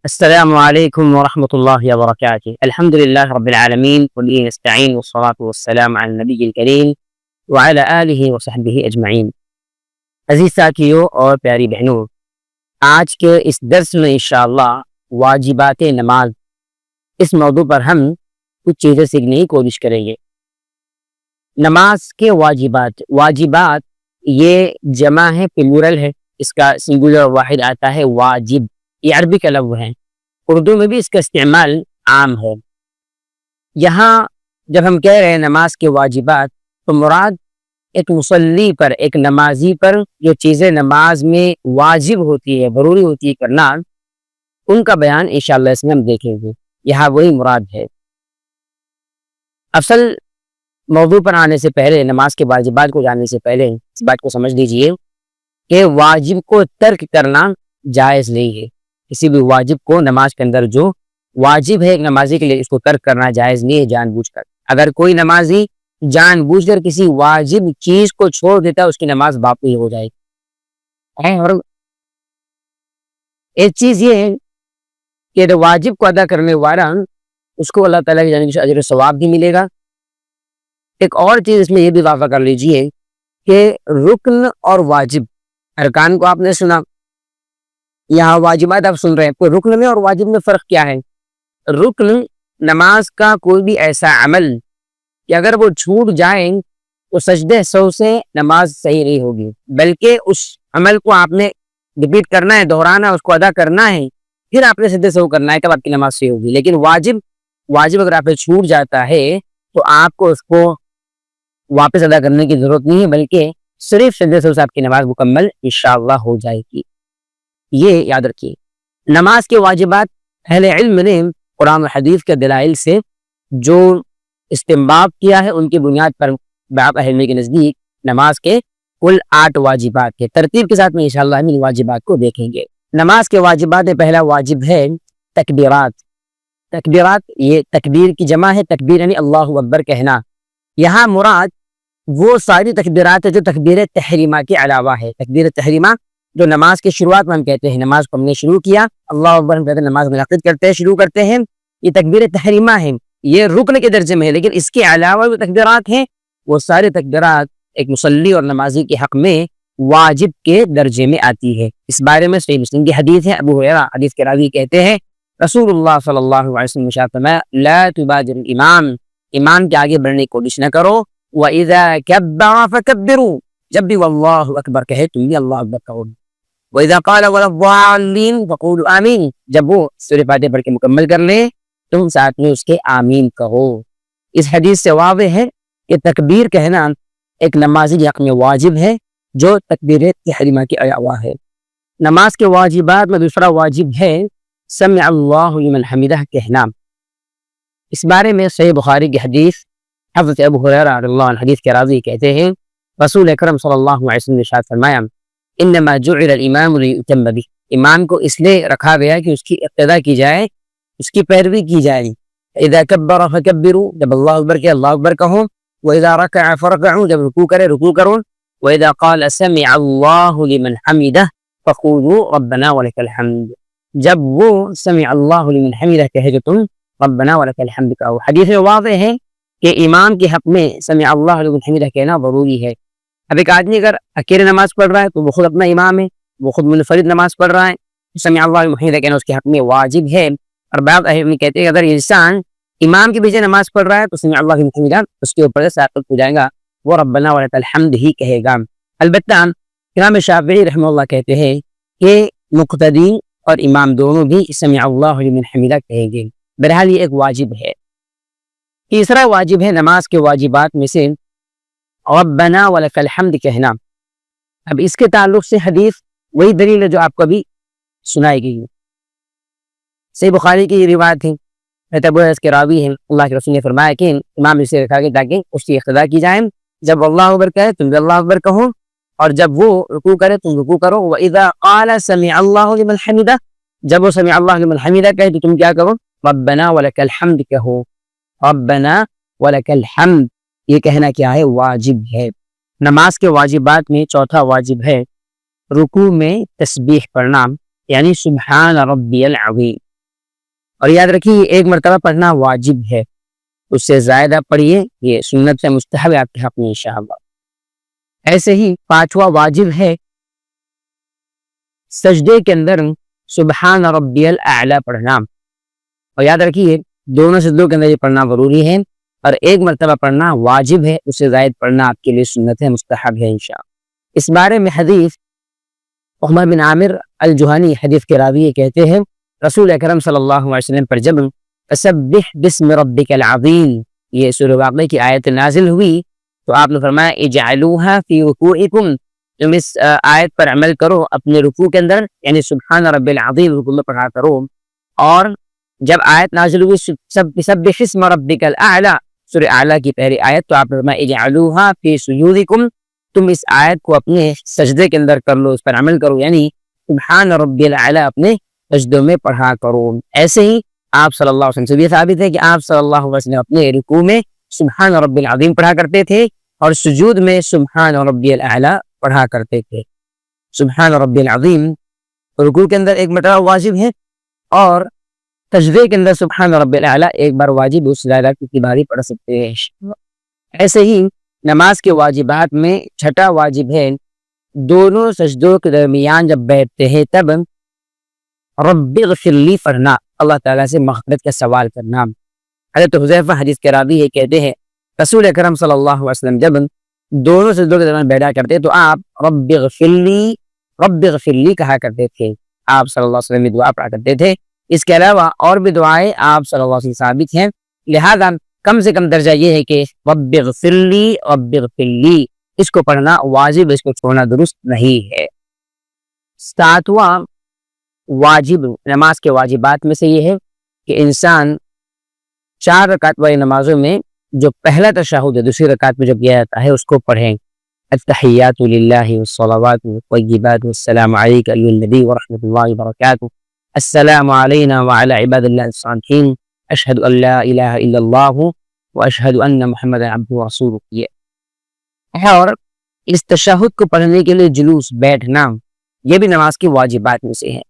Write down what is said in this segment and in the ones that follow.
السلام عليكم ورحمة الله وبركاته. الحمد لله رب العالمين وبه نستعين والصلاة والسلام على النبي الكريم وعلى آلہ وصحبہ اجمعین. عزیز ساتھیوں اور پیاری بہنوں، آج کے اس درس میں انشاءاللہ واجبات نماز اس موضوع پر ہم کچھ چیزیں سیکھنے کی کوشش کریں گے. نماز کے واجبات یہ جمع ہے، پلورل ہے، اس کا سنگولر واحد آتا ہے واجب. یہ عربی کا لفظ ہے، اردو میں بھی اس کا استعمال عام ہے. یہاں جب ہم کہہ رہے ہیں نماز کے واجبات تو مراد ایک مصلی پر، ایک نمازی پر جو چیزیں نماز میں واجب ہوتی ہے، ضروری ہوتی ہے کرنا، ان کا بیان انشاءاللہ اس میں ہم دیکھیں گے. یہاں وہی مراد ہے. اصل موضوع پر آنے سے پہلے، نماز کے واجبات کو جاننے سے پہلے اس بات کو سمجھ لیجئے کہ واجب کو ترک کرنا جائز نہیں ہے. کسی بھی واجب کو نماز کے اندر جو واجب ہے ایک نمازی کے لیے، اس کو ترک کرنا جائز نہیں ہے جان بوجھ کر. اگر کوئی نمازی جان بوجھ کر کسی واجب چیز کو چھوڑ دیتا ہے، اس کی نماز باطل ہو جائے گی. اور ایک چیز یہ ہے کہ واجب کو ادا کرنے والا اس کو اللہ تعالیٰ کی جانب سے اجر و ثواب بھی ملے گا. ایک اور چیز اس میں یہ بھی اضافہ کر لیجئے کہ رکن اور واجب، ارکان کو آپ نے سنا، یہاں واجبات آپ سن رہے ہیں. کوئی رکن میں اور واجب میں فرق کیا ہے؟ رکن نماز کا کوئی بھی ایسا عمل کہ اگر وہ چھوٹ جائیں تو سجدے سہو سے نماز صحیح نہیں ہوگی، بلکہ اس عمل کو آپ نے ریپیٹ کرنا ہے، دہرانا، اس کو ادا کرنا ہے، پھر آپ نے سجدے سہو کرنا ہے، تب آپ کی نماز صحیح ہوگی. لیکن واجب اگر آپ سے چھوٹ جاتا ہے تو آپ کو اس کو واپس ادا کرنے کی ضرورت نہیں ہے، بلکہ صرف سجدے سہو سے آپ کی نماز مکمل انشاءاللہ ہو جائے گی. یہ یاد رکھیے. نماز کے واجبات اہل علم نے قرآن و حدیث کے دلائل سے جو استنباط کیا ہے، ان کی بنیاد پر بعض اہل علم کے نزدیک نماز کے کل 8 واجبات کے ترتیب کے ساتھ میں انشاءاللہ ہم ان واجبات کو دیکھیں گے. نماز کے واجبات میں پہلا واجب ہے تکبیرات. تکبیرات یہ تکبیر کی جمع ہے. تکبیر یعنی اللہ اکبر کہنا. یہاں مراد وہ ساری تکبیرات ہے جو تکبیر تحریمہ کے علاوہ ہے. تکبیر تحریمہ جو نماز کے شروعات میں ہم کہتے ہیں، نماز کو ہم نے شروع کیا، اللہ اکبر ہم کہتے ہیں، نماز منعقد کرتے ہیں، شروع کرتے ہیں، یہ تکبیر تحریمہ ہے، یہ رکن کے درجے میں ہے. لیکن اس کے علاوہ جو تکبیرات ہیں وہ سارے تکبیرات ایک مصلی اور نمازی کے حق میں واجب کے درجے میں آتی ہے. اس بارے میں صحیح مسلم کی حدیث ہے. ابو ہریرہ حدیث کے راوی کہتے ہیں رسول اللہ صلی اللہ علیہ وسلم نے ارشاد فرمایا لا تبادر الامام، امام کے آگے بڑھنے کی کوشش نہ کرو. وَإِذَا كَبَّرَ فَكَبِّرُوا، جب بھی وہ اللہ اکبر کہے تم بھی اللہ اکبر کہو. وَإِذَا قَالَ وَلَا الضَّالِّينَ فَقُولُوا آمِين، جب وہ سورہ فاتحہ پڑھ کے مکمل کر لیں تم ساتھ میں اس کے آمین کہو. اس حدیث سے واضح ہے کہ تکبیر کہنا ایک نمازی کے حق میں واجب ہے جو تکبیر تحریمہ کے علاوہ ہے. نماز کے واجبات میں دوسرا واجب ہے سمع اللہ لمن حمدہ کہنا. اس بارے میں صحیح بخاری کی حدیث حضرت ابو ہریرہ رضی اللہ عنہ حدیث کے راوی کہتے ہیں رسول اکرم صلی اللہ علیہ وسلم نے ارشاد فرمایا انما جعل الامام لیؤتم بہ، امام کو اس لیے رکھا گیا کہ اس کی اقتداء کی جائے، اس کی پیروی کی جائے. اذا کبر فکبروا، جب اللہ اکبر کہ اللہ اکبر کہو. واذا رکع فرکعوا، جب رکوع کرے رکوع کرو. واذا قال سمع اللہ لمن حمدہ فقولوا ربنا ولک الحمد، جب وہ سمع اللہ لمن حمدہ کہے جو تم ربنا ولک الحمد کہو. حدیث میں واضح ہے کہ امام کے حق میں سمع اللہ لمن حمدہ کہنا ضروری ہے. اب ایک آدمی اگر اکیلے نماز پڑھ رہا ہے تو وہ خود اپنا امام ہے، وہ خود منفرد نماز پڑھ رہا ہے، سمع اللہ لمن حمدہ کہنا اس کے حق میں واجب ہے. اور بعض اہل علم کہتے ہیں اگر انسان امام کے پیچھے نماز پڑھ رہا ہے تو سمع اللہ لمن حمدہ اس کے اوپر سے ساقط ہو جائے گا، وہ ربنا ولک الحمد ہی کہے گا. البتہ امام شافعی رحمہ اللہ کہتے ہیں کہ مقتدی اور امام دونوں بھی سمع اللہ لمن حمدہ کہیں گے. بہرحال یہ ایک واجب ہے. تیسرا واجب ہے نماز کے واجبات میں سے ربنا ولک الحمد کہنا. اب اس کے تعلق سے حدیث وہی دلیل ہے جو آپ کو ابھی سنائی گئی. صحیح بخاری کی یہ روایت ہے، ابو ہریرہ کے راوی ہیں، اللہ کے رسول نے فرمایا کہ امام اسے رکھا گیا تاکہ اس کی اقتداء کی جائے. جب اللہ اکبر کہے تم بھی اللہ اکبر کہو، اور جب وہ رکوع کرے تم رکوع کرو. وَإِذَا قَالَ سَمِعَ اللَّهُ لِمَنْ حَمِدَهُ، جب وہ سمع اللہ لمن حمدہ کہے تو تم کیا کرو؟ ربنا ولک الحمد کہو. ربنا ولک الحمد یہ کہنا کیا ہے؟ واجب ہے. نماز کے واجبات میں چوتھا واجب ہے رکوع میں تسبیح پڑھنا، یعنی سبحان ربی العظیم. اور یاد رکھیے ایک مرتبہ پڑھنا واجب ہے، اس سے زیادہ پڑھیے یہ سنت سے مستحب ہے آپ کے حق میں انشاءاللہ۔ ایسے ہی پانچواں واجب ہے سجدے کے اندر سبحان ربی الاعلی پڑھنا، اور یاد رکھیے دونوں سجدوں کے اندر یہ پڑھنا ضروری ہے، اور ایک مرتبہ پڑھنا واجب ہے، اس سے زائد پڑھنا آپ کے لیے سنت ہے، مستحب ہے انشاءاللہ۔ اس بارے میں حدیث عمر بن عامر الجہنی حدیث کے راوی یہ کہتے ہیں رسول اکرم صلی اللہ علیہ وسلم پر جب فسبح بسم ربک العظیم یہ سورہ واقعہ کی آیت نازل ہوئی تو آپ نے فرمایا اجعلوها فی رکوعکم، تم اس آیت پر عمل کرو اپنے رکوع کے اندر، یعنی سبحان رب العظیم رکوع میں پڑھا کرو۔ اور جب آیت نازل ہوئی سبح اسم ربک الاعلی سورہ اعلیٰ کی پہلی آیت، تو آپ نے فرمایا اجعلوها فی سجودکم، تم اس آیت کو اپنے سجدے کے اندر کر لو، اس پر عمل کرو، یعنی سبحان ربی الاعلی اپنے سجدوں میں پڑھا کرو۔ ایسے ہی آپ صلی اللہ علیہ وسلم سے بھی ثابت ہے کہ آپ صلی اللہ علیہ وسلم اپنے رکوع میں سبحان ربی العظیم پڑھا کرتے تھے اور سجود میں سبحان ربی الاعلی پڑھا کرتے تھے۔ سبحان ربی العظیم رکوع کے اندر ایک مرتبہ واجب ہے، اور سجدے کے اندر سبحان ربی الاعلی ایک بار واجب، اس سے زیادہ کی باری پڑھ سکتے ہیں۔ ایسے ہی نماز کے واجبات میں چھٹا واجب ہے دونوں سجدوں کے درمیان جب بیٹھتے ہیں تب رب اغفر لی پڑھنا، اللہ تعالیٰ سے مغفرت کا سوال کرنا۔ حضرت حذیفہ حدیث کے راوی یہ کہتے ہیں رسول اکرم صلی اللہ علیہ وسلم جب دونوں سجدوں کے درمیان بیٹھا کرتے تو آپ رب اغفر لی کہا کرتے تھے، آپ صلی اللہ علیہ وسلم دعا پڑھا کرتے تھے۔ اس کے علاوہ اور بھی دعائیں آپ صلی اللہ علیہ وسلم ثابت ہیں، لہذا کم سے کم درجہ یہ ہے کہ رب اغفر لی اس کو پڑھنا واجب، اس کو چھوڑنا درست نہیں ہے۔ ساتواں واجب نماز کے واجبات میں سے یہ ہے کہ انسان 4 رکعت والی نمازوں میں جو پہلا تشہد ہے دوسری رکعت میں جو کیا جاتا ہے اس کو پڑھیں۔ التحیات للہ والصلوات والطیبات والسلام علیک ایھا النبی ورحمۃ اللہ وبرکاتہ، السلام علینا وعلی عباد اللہ الصالحین، اشہد ان لا الہ الا اللہ واشہد ان محمد عبدہ ورسولہ۔ اور اس تشہد کو پڑھنے کے لیے جلوس بیٹھنا یہ بھی نماز کی واجبات میں سے ہے۔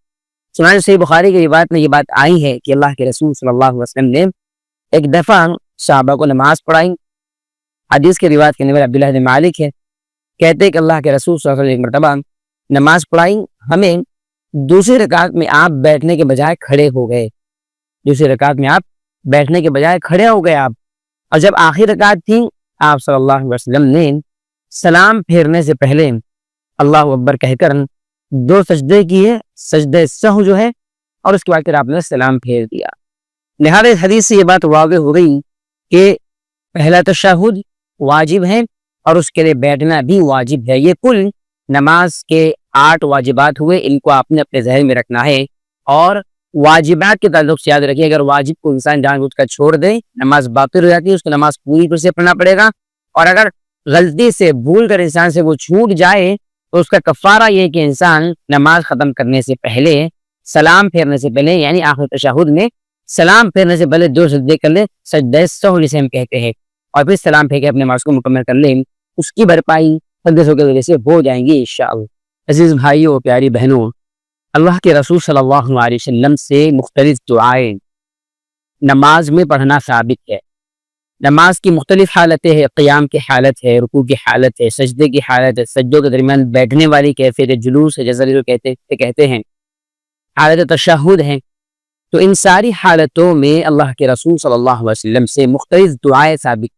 سنن صحیح بخاری کی روایت میں یہ بات آئی ہے کہ اللہ کے رسول صلی اللہ علیہ وسلم نے ایک دفعہ صحابہ کو نماز پڑھائی۔ حدیث کی روایت کرنے والے عبداللہ بن مالک ہے، کہتے ہیں کہ اللہ کے رسول صلی اللہ علیہ وسلم ایک مرتبہ نماز پڑھائی، ہمیں دوسری رکعت میں آپ بیٹھنے کے بجائے کھڑے ہو گئے، دوسری رکعت میں آپ بیٹھنے کے بجائے کھڑے ہو گئے آپ، اور جب آخری رکعت تھی آپ صلی اللہ علیہ وسلم نے سلام پھیرنے سے پہلے اللہ اکبر کہہ کر 2 سجدے کیے، سجدہ سہو جو ہے، اور اس کے بعد پھر آپ نے سلام پھیر دیا۔ لہذا اس حدیث سے یہ بات واضح ہو گئی کہ پہلا تشہد واجب ہے اور اس کے لیے بیٹھنا بھی واجب ہے۔ یہ کل نماز کے 8 واجبات ہوئے، ان کو آپ نے اپنے ذہن میں رکھنا ہے، اور واجبات کے تعلق سے یاد رکھیے اگر واجب کو انسان جان بوجھ کر چھوڑ دے نماز باطل ہو جاتی ہے، اس کو نماز پوری طرح سے پڑھنا پڑے گا، اور اگر غلطی سے بھول کر انسان سے وہ چھوٹ جائے تو اس کا کفارہ یہ کہ انسان نماز ختم کرنے سے پہلے سلام پھیرنے سے پہلے یعنی آخر تشہد میں سلام پھیرنے سے پہلے 2 سجدے کر لے، سجدہ سہو جسے ہم کہتے ہیں، اور پھر سلام پھیر کے اپنے نماز کو مکمل کر لیں، اس کی بھرپائی سجدوں کے وجہ سے ہو جائیں گی انشاءاللہ۔ عزیز بھائیوں اور پیاری بہنوں، اللہ کے رسول صلی اللہ علیہ وسلم سے مختلف دعائیں نماز میں پڑھنا ثابت ہے۔ نماز کی مختلف حالتیں ہیں، قیام کی حالت ہے، رکوع کی حالت ہے، سجدے کی حالت ہے، سجدوں کے درمیان بیٹھنے والی کیفیت ہے، جلوس ہے جیسا جو کہتے ہیں، حالت تشہد ہے۔ تو ان ساری حالتوں میں اللہ کے رسول صلی اللہ علیہ وسلم سے مختلف دعائیں ثابت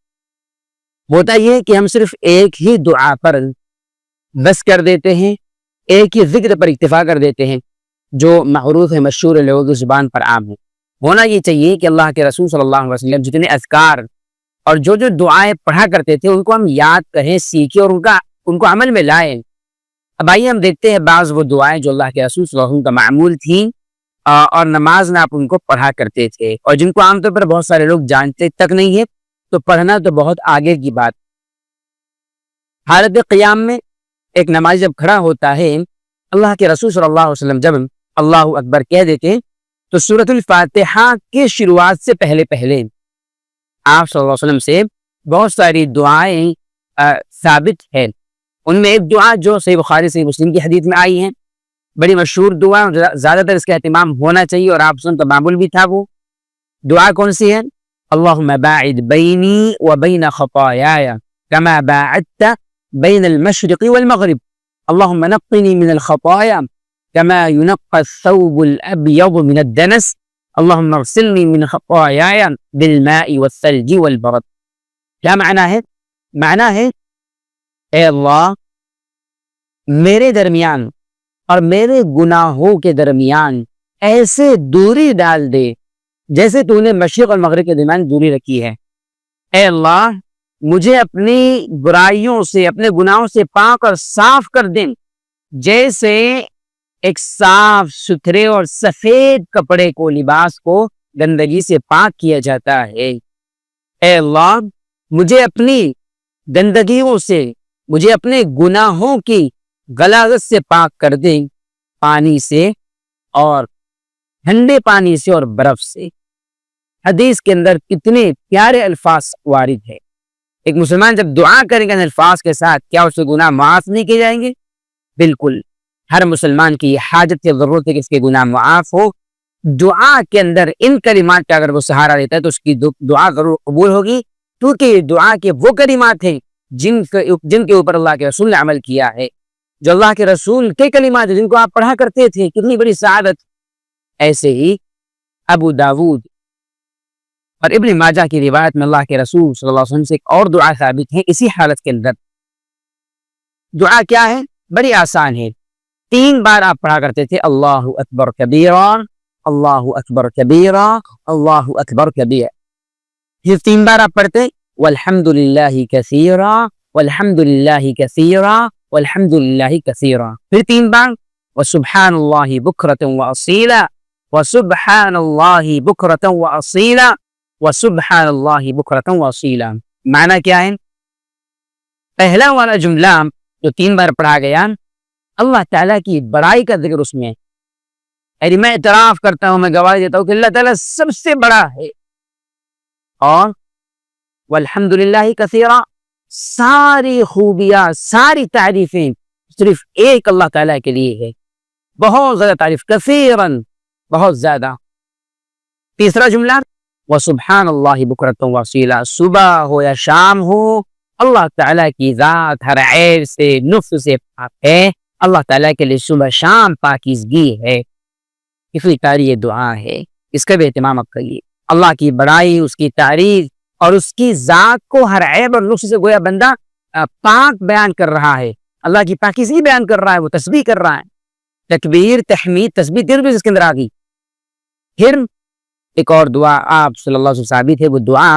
ہوتا یہ ہے کہ ہم صرف ایک ہی دعا پر بس کر دیتے ہیں، ایک ہی ذکر پر اکتفا کر دیتے ہیں جو معروف ہے، مشہور ہے، لوگوں کی زبان پر عام ہے۔ ہونا یہ چاہیے کہ اللہ کے رسول صلی اللہ علیہ وسلم جتنے اذکار اور جو دعائیں پڑھا کرتے تھے ان کو ہم یاد کریں، سیکھیں اور ان کو عمل میں لائیں۔ اب آئیے ہم دیکھتے ہیں بعض وہ دعائیں جو اللہ کے رسول صلی اللہ علیہ وسلم کا معمول تھیں اور نماز میں آپ ان کو پڑھا کرتے تھے، اور جن کو عام طور پر بہت سارے لوگ جانتے تک نہیں ہے، تو پڑھنا تو بہت آگے کی بات۔ حالت قیام میں ایک نمازی جب کھڑا ہوتا ہے، اللہ کے رسول صلی اللہ علیہ وسلم جب اللہ اکبر کہہ دیتے ہیں تو سورۃ الفاتحہ کی شروعات سے پہلے آپ صلی اللہ علیہ وسلم سے بہت ساری دعائیں ثابت ہیں۔ ان میں ایک دعا جو صحیح بخاری صحیح مسلم کی حدیث میں آئی ہے، بڑی مشہور دعا، زیادہ تر اس کا اہتمام ہونا چاہیے اور آپ کا معمول بھی تھا، وہ دعا کون سی ہے؟ اللہم باعد بینی و بین خطایای کما باعدت بین المشرق والمغرب اللہم نقنی من الخطایا کما ينقى الثوب الابیض من الدنس اللہم اغسلنی من خطایای بالماء والثلج والبرد. کیا معنی ہے؟ معنی ہے اے اللہ میرے درمیان اور میرے گناہوں کے درمیان ایسے دوری ڈال دے جیسے تو نے مشرق اور مغرب کے درمیان دوری رکھی ہے. اے اللہ مجھے اپنی برائیوں سے اپنے گناہوں سے پاک اور صاف کر دیں جیسے ایک صاف ستھرے اور سفید کپڑے کو لباس کو گندگی سے پاک کیا جاتا ہے. اے اللہ مجھے اپنی گندگیوں سے مجھے اپنے گناہوں کی غلاظت سے پاک کر دیں پانی سے اور ٹھنڈے پانی سے اور برف سے. حدیث کے اندر کتنے پیارے الفاظ وارد ہیں. ایک مسلمان جب دعا کرے گا ان الفاظ کے ساتھ کیا اس کے گناہ معاف نہیں کیے جائیں گے؟ بالکل. ہر مسلمان کی حاجت کی ضرورت ہے کہ اس کے گناہ معاف ہو. دعا کے اندر ان کلمات کا اگر وہ سہارا لیتا ہے تو اس کی دعا ضرور قبول ہوگی، کیونکہ دعا کے وہ کلمات ہیں جن کے اوپر اللہ کے رسول نے عمل کیا ہے، جو اللہ کے رسول کے کلمات ہیں جن کو آپ پڑھا کرتے تھے. کتنی بڑی سعادت. ایسے ہی ابو داود اور ابن ماجہ کی روایت میں اللہ کے رسول صلی اللہ علیہ وسلم سے ایک اور دعا ثابت ہے اسی حالت کے اندر. دعا کیا ہے؟ بڑی آسان ہے. 3 بار آپ پڑھا کرتے تھے اللہ اکبر کبیرا اللہ اکبر کبیرا اللہ اکبر کبیرا. یہ 3 بار آپ پڑھتے والحمد للہ کثیرا والحمد للہ کثیرا والحمد للہ کثیرا. پھر 3 بار وسبحان اللہ بکرۃ واصیلا وسبحان اللہ بکرۃ واصیلا وسبحان اللہ بکرۃ واصیلا. معنی کیا ہے؟ پہلا والا جملہ جو 3 بار پڑھا گیا اللہ تعالیٰ کی بڑائی کا ذکر اس میں، یعنی میں اعتراف کرتا ہوں، میں گواہی دیتا ہوں کہ اللہ تعالیٰ سب سے بڑا ہے. اور والحمدللہ کثیرا، ساری خوبیاں ساری تعریفیں صرف ایک اللہ تعالیٰ کے لیے ہے. بہت زیادہ تعریف، کثیراً بہت زیادہ. تیسرا جملہ وسبحان اللہ بکرۃ واصیلا، صبح ہو یا شام ہو اللہ تعالیٰ کی ذات ہر عیب سے نقص سے پاک ہے. اللہ تعالیٰ کے لیے صبح شام پاکیزگی ہے. کتنی پیاری یہ دعا ہے، اس کا بھی اہتمام کریے. اللہ کی بڑائی، اس کی تعریف اور اس کی ذات کو ہر عیب اور نقص سے گویا بندہ پاک بیان کر رہا ہے، اللہ کی پاکیزگی بیان کر رہا ہے، وہ تسبیح کر رہا ہے. تکبیر، تحمید، تسبیح تین بھی اس کے اندر آ گئی. پھر ایک اور دعا آپ صلی اللہ علیہ وسلم ثابت ہے، وہ دعا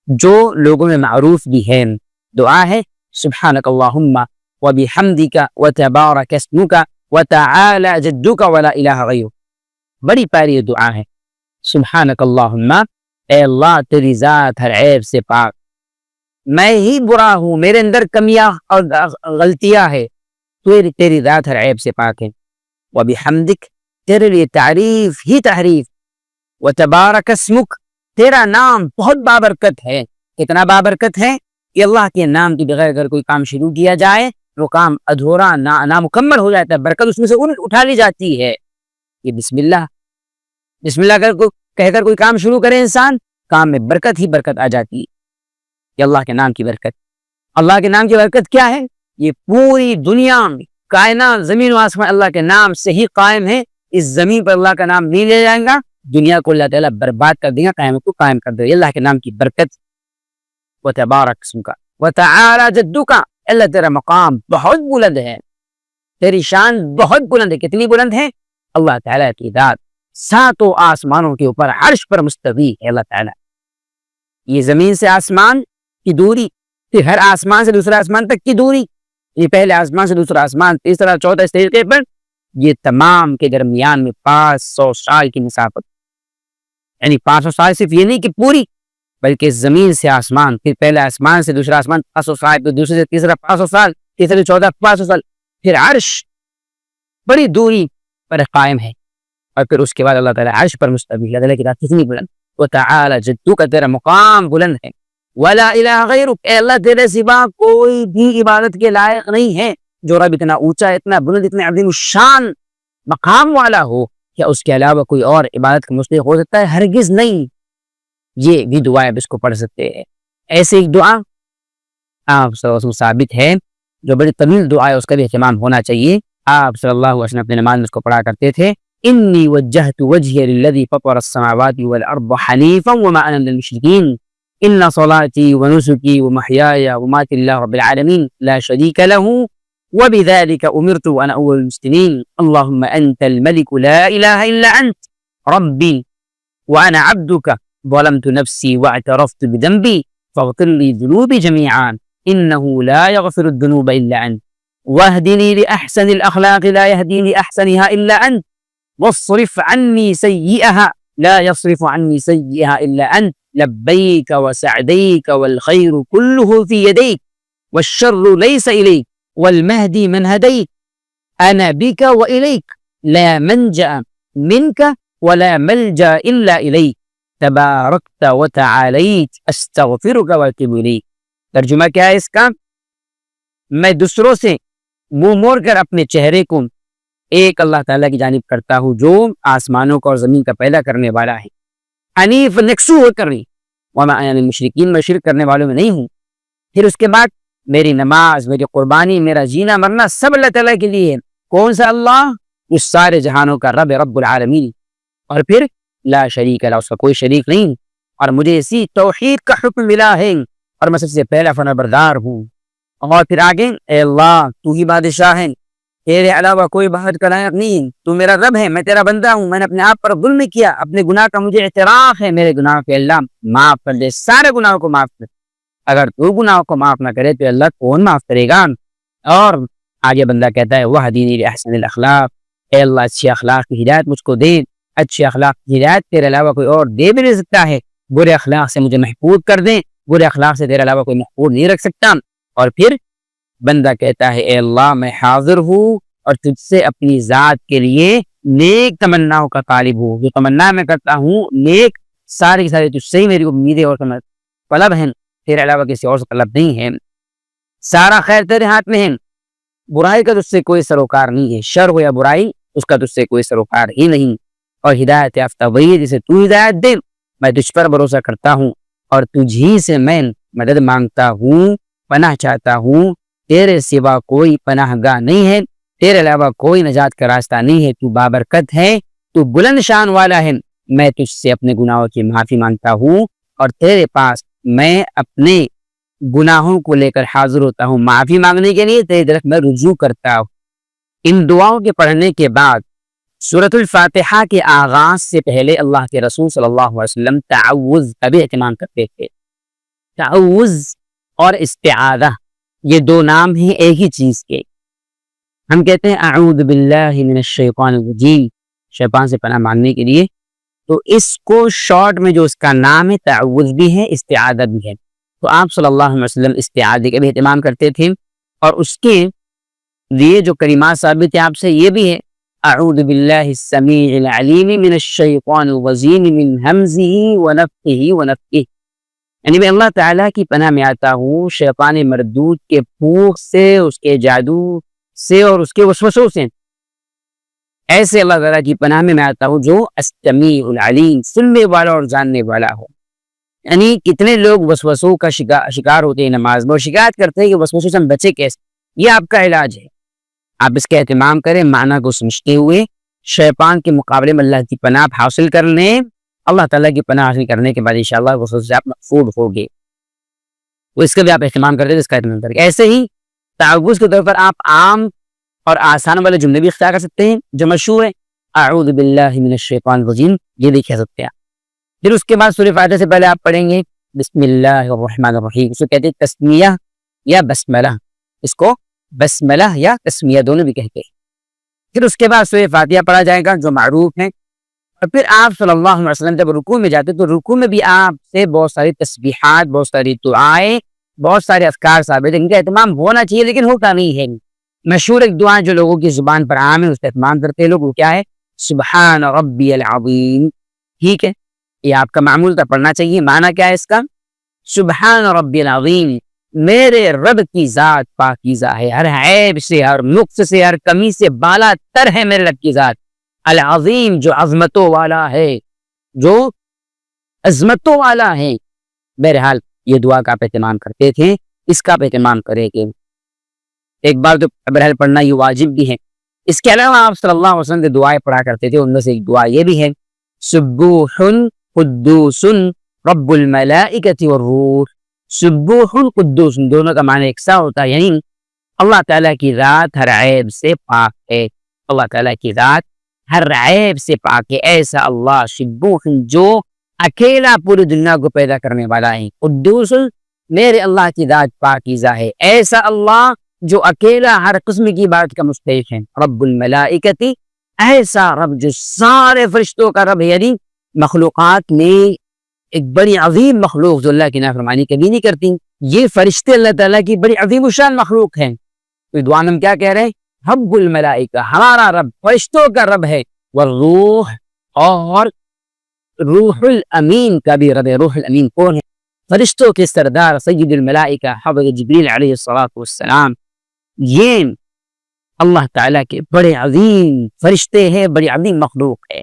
جو لوگوں میں معروف بھی ہے. دعا ہے سبحانک اللہم وبحمدک وتبارک اسمک وتعالی جدک ولا الہ غیرک. بڑی پیاری یہ دعا ہے. سبحانک اللہم، اے اللہ تیری ذات ہر عیب سے پاک، میں ہی برا ہوں، میرے اندر کمیاں اور غلطیاں ہے، تیری ذات ہر عیب سے پاک ہے. وبحمدک، تیرے لیے تعریف ہی تعریف. وتبارک اسمک، تیرا نام بہت بابرکت ہے. کتنا بابرکت ہے کہ اللہ کے نام کے بغیر اگر کوئی کام شروع کیا جائے وہ کام ادھورا نامکمل ہو جاتا ہے، برکت اس میں سے اٹھا لی جاتی ہے. یہ بسم اللہ کہہ کر کوئی کام شروع کرے انسان، کام میں برکت ہی برکت آ جاتی ہے. یہ اللہ کے نام کی برکت. اللہ کے نام کی برکت کیا ہے؟ یہ پوری دنیا کائنات زمین و آسمان اللہ کے نام سے ہی قائم ہے. اس زمین پر اللہ کا نام نہیں لے جائے گا، دنیا کو اللہ تعالیٰ برباد کر دے گا، قیامت کو قائم کر دے گا. اللہ کے نام کی برکت. وتبارک اسمک وتعالی جدک، اللہ تیرا مقام بہت بلند ہے، تیری شان بہت بلند ہے. کتنی بلند ہے؟ اللہ تعالیٰ کی ذات 7 آسمانوں کے اوپر عرش پر مستوی ہے اللہ تعالیٰ. یہ زمین سے آسمان کی دوری، پھر ہر آسمان سے دوسرا آسمان تک کی دوری، یہ پہلے آسمان سے دوسرا آسمان، تیسرا چوتھا، اس طریقے پر یہ تمام کے درمیان میں 500 سال کی مسافت. یعنی 500 سال صرف یہ نہیں کہ پوری، بلکہ زمین سے آسمان، پھر پہلے آسمان سے دوسرا آسمان 500 سال، پھر دوسرے سے تیسرا 500 سال، تیسرے چوتھا 500 سال، پھر عرش بڑی دوری پر قائم ہے. اور پھر اس کے بعد اللہ تعالیٰ عرش پر مستوی. اللہ تعالیٰ کی ذات کتنی بلند. وتعالی جدک، تیرا مقام بلند ہے. ولا الہ غیرک، اے اللہ تیرے سوا کوئی بھی عبادت کے لائق نہیں ہے. جو رب اتنا اونچا، اتنا بلند، اتنا عظیم الشان مقام والا ہو، کیا اس کے علاوہ کوئی اور عبادت کا مستحق ہو سکتا ہے؟ ہرگز نہیں. یہ بھی دعا آپ اس کو پڑھ سکتے ہیں. ایسے ایک دعا آپ صلی اللہ علیہ وسلم ثابت ہے جو بڑی طویل دعا ہے, اس کا بھی اہتمام ہونا چاہیے. آپ صلی اللہ علیہ وسلم اپنے نماز میں اس کو پڑھا کرتے تھے. انی وجہت وجہی للذی فطر السماوات والارض حنیفا وما انا من المشرکین ان صلاتی ونسکی ومحیای ومماتی للہ رب العالمین لا شریک له وبذلك امرت وانا اول المسلمین اللهم انت الملك لا اله الا انت ربی وانا عبدك ظلمت نفسی واعترفت بذنبی فاغفر لي ذنوبي جميعا انه لا يغفر الذنوب الا انت واهدني لاحسن الاخلاق لا يهدي لاحسنها الا انت واصرف عني سيئها لا يصرف عني سيئها الا انت لبيك وسعديك والخير كله في يديك والشر ليس اليك والمهدي من هديك انا بك واليك لا منجأ منك ولا ملجأ الا اليك تبارکت و تعالیت استغفرک و اتوب الیک. ترجمہ کیا ہے اس کا؟ میں دوسروں سے منہ موڑ کر اپنے چہرے کو ایک اللہ تعالیٰ کی جانب کرتا ہوں جو آسمانوں کا اور زمین کا پیدا کرنے والا ہے, حنیف یکسو ہو کر نہیں, وما انا من المشرکین, میں شرک کرنے والوں میں نہیں ہوں. پھر اس کے بعد میری نماز, میری قربانی, میرا جینا مرنا سب اللہ تعالیٰ کے لیے ہے. کون سا اللہ؟ اس سارے جہانوں کا رب, رب العالمین. اور پھر لا شریک اللہ, اس کا کوئی شریک نہیں, اور مجھے اسی توحید کا حکم ملا ہے اور میں سب سے پہلا فرمان بردار ہوں. اور پھر آگے اے اللہ تو ہی بادشاہ ہے, تیرے علاوہ کوئی بات کا لائق نہیں, تو میرا رب ہے, میں تیرا بندہ ہوں, میں نے اپنے آپ پر ظلم کیا, اپنے گناہ کا مجھے اعتراف ہے, میرے گناہ کے اللہ معاف کر دے, سارے گناہوں کو معاف کر. اگر تو گناہوں کو معاف نہ کرے تو اللہ کون معاف کرے گا. اور آگے بندہ کہتا ہے وہدینی لاحسن الاخلاق, اے اللہ اچھی اخلاق کی ہدایت مجھ کو دے. اچھے اخلاق کی ہدایت تیرے علاوہ کوئی اور دے بھی نہیں سکتا ہے, برے اخلاق سے مجھے محفوظ کر دیں, برے اخلاق سے تیرے علاوہ کوئی محفوظ نہیں رکھ سکتا. اور پھر بندہ کہتا ہے اے اللہ میں حاضر ہوں اور تجھ سے اپنی ذات کے لیے نیک تمناؤں کا طالب ہوں, جو تمنا میں کرتا ہوں نیک سارے کی سارے تجھ سے ہی میری امیدیں اور طلب ہیں, تیرے علاوہ کسی اور سے طلب نہیں ہے. سارا خیر تیرے ہاتھ میں ہے, برائی کا تجھ سے کوئی سروکار نہیں ہے, شر ہو یا برائی اس کا تجھ سے کوئی سروکار ہی نہیں. اور ہدایت یافتہ وہی ہے جسے تو ہدایت دے. میں تجھ پر بھروسہ کرتا ہوں اور تجھی سے میں مدد مانگتا ہوں, پناہ چاہتا ہوں, تیرے سوا کوئی پناہ گاہ نہیں ہے, تیرے علاوہ کوئی نجات کا راستہ نہیں ہے, تو بابرکت ہے, تو بلند شان والا ہے. میں تجھ سے اپنے گناہوں کی معافی مانگتا ہوں اور تیرے پاس میں اپنے گناہوں کو لے کر حاضر ہوتا ہوں, معافی مانگنے کے لیے تیری طرف میں رجوع کرتا ہوں. ان دعاؤں کے پڑھنے کے بعد سورۃ الفاتحہ کے آغاز سے پہلے اللہ کے رسول صلی اللہ علیہ وسلم تعوذ کا بھی اہتمام کرتے تھے. تعوذ اور استعاذہ یہ دو نام ہیں ایک ہی چیز کے. ہم کہتے ہیں اعوذ باللہ من الشیطان الرجیم, شیطان سے پناہ مانگنے کے لیے, تو اس کو شارٹ میں جو اس کا نام ہے تعوذ بھی ہے, استعاذہ بھی ہے. تو آپ صلی اللہ علیہ وسلم استعاذہ کا بھی اہتمام کرتے تھے, اور اس کے لیے جو کلمات ثابت ہیں آپ سے یہ بھی ہے اعوذ باللہ السمیع العلیم من الشیطان الرجیم من ہمزہ ونفخہ ونفثہ, یعنی میں اللہ تعالیٰ کی پناہ میں آتا ہوں شیطان مردود کے پھونک سے, اس کے جادو سے اور اس کے وسوسوں سے. ایسے اللہ تعالیٰ کی پناہ میں آتا ہوں جو السمیع العلیم, سننے والا اور جاننے والا ہو. یعنی کتنے لوگ وسوسوں کا شکار ہوتے ہیں نماز میں اور شکایت کرتے ہیں کہ وسوسوں سے ہم بچے کیسے. یہ آپ کا علاج ہے, آپ اس کا اہتمام کریں, معنی کو سمجھتے ہوئے شیطان کے مقابلے میں اللہ کی پناہ حاصل کر لیں. اللہ تعالیٰ کی پناہ حاصل کرنے کے بعد انشاءاللہ وسوسے سے آپ محفوظ ہوگے. وہ اس کا بھی آپ اہتمام کرتے ہیں, اس کا اہتمام کریں. ایسے ہی تعوذ کے طور پر آپ عام اور آسان والے جملے بھی اختیار کر سکتے ہیں جو مشہور ہے, اعوذ باللہ من الشیطان الرجیم, یہ بھی کہہ سکتے ہیں. پھر اس کے بعد سورہ فاتحہ سے پہلے آپ پڑھیں گے بسم اللہ الرحمن الرحیم, اس کو کہتے ہیں تسمیہ یا بسملہ, اس کو بسملہ یا تسمیہ دونوں بھی کہتے ہیں. پھر اس کے بعد سورہ فاتحہ پڑھا جائے گا جو معروف ہے, اور پھر آپ صلی اللہ علیہ وسلم جب رکوع میں جاتے تو رکوع میں بھی آپ سے بہت ساری تسبیحات, بہت ساری دعائیں, بہت سارے اذکار ثابت ہیں, ان کا اہتمام ہونا چاہیے لیکن ہوتا نہیں ہے. مشہور ایک دعا جو لوگوں کی زبان پر عام ہے, اس کا اہتمام کرتے ہیں لوگ, وہ کیا ہے سبحان ربی العظیم. ٹھیک ہے, یہ آپ کا معمول تھا, پڑھنا چاہیے. معنی کیا ہے اس کا؟ سبحان ربی العظیم, میرے رب کی ذات پاکیزہ ہے, ہر عیب سے, ہر نقص سے, ہر کمی سے بالا تر ہے میرے رب کی ذات. العظیم جو عظمتوں والا ہے, جو عظمتوں والا ہے. بہرحال یہ دعا کا آپ اہتمام کرتے تھے, اس کا آپ اہتمام کریں کہ ایک بار تو بہرحال پڑھنا یہ واجب بھی ہے. اس کے علاوہ آپ صلی اللہ علیہ وسلم جو دعائیں پڑھا کرتے تھے ان میں سے ایک دعا یہ بھی ہے, سبوح قدوس رب الملائکۃ والروح. سبوح قدوس, دونوں کا معنی یکساں ہوتا ہے, یعنی اللہ تعالیٰ کی ذات ہر عیب سے پاک ہے. اللہ تعالیٰ کی ذات ہر عیب سے پاک ہے. ایسا اللہ سبوح جو اکیلا پوری دنیا کو پیدا کرنے والا ہے. قدوس میرے اللہ کی ذات پاکیزہ ہے. ایسا اللہ جو اکیلا ہر قسم کی بات کا مستحق ہے. رب الملائکۃ, ایسا رب جو سارے فرشتوں کا رب ہے, یعنی مخلوقات میں ایک بڑی عظیم مخلوق جو اللہ کی نافرمانی کبھی نہیں کرتی. یہ فرشتے اللہ تعالیٰ کی بڑی عظیم الشان مخلوق ہیں. تو دعا میں ہم کیا کہہ رہے ہیں, رب الملائکہ ہمارا رب فرشتوں کا رب ہے, والروح اور روح الامین کا بھی رب ہے. روح الامین کون ہے؟ فرشتوں کے سردار سید الملائکہ حضرت جبریل علیہ السلام. یہ اللہ تعالیٰ کے بڑے عظیم فرشتے ہیں, بڑی عظیم مخلوق ہے.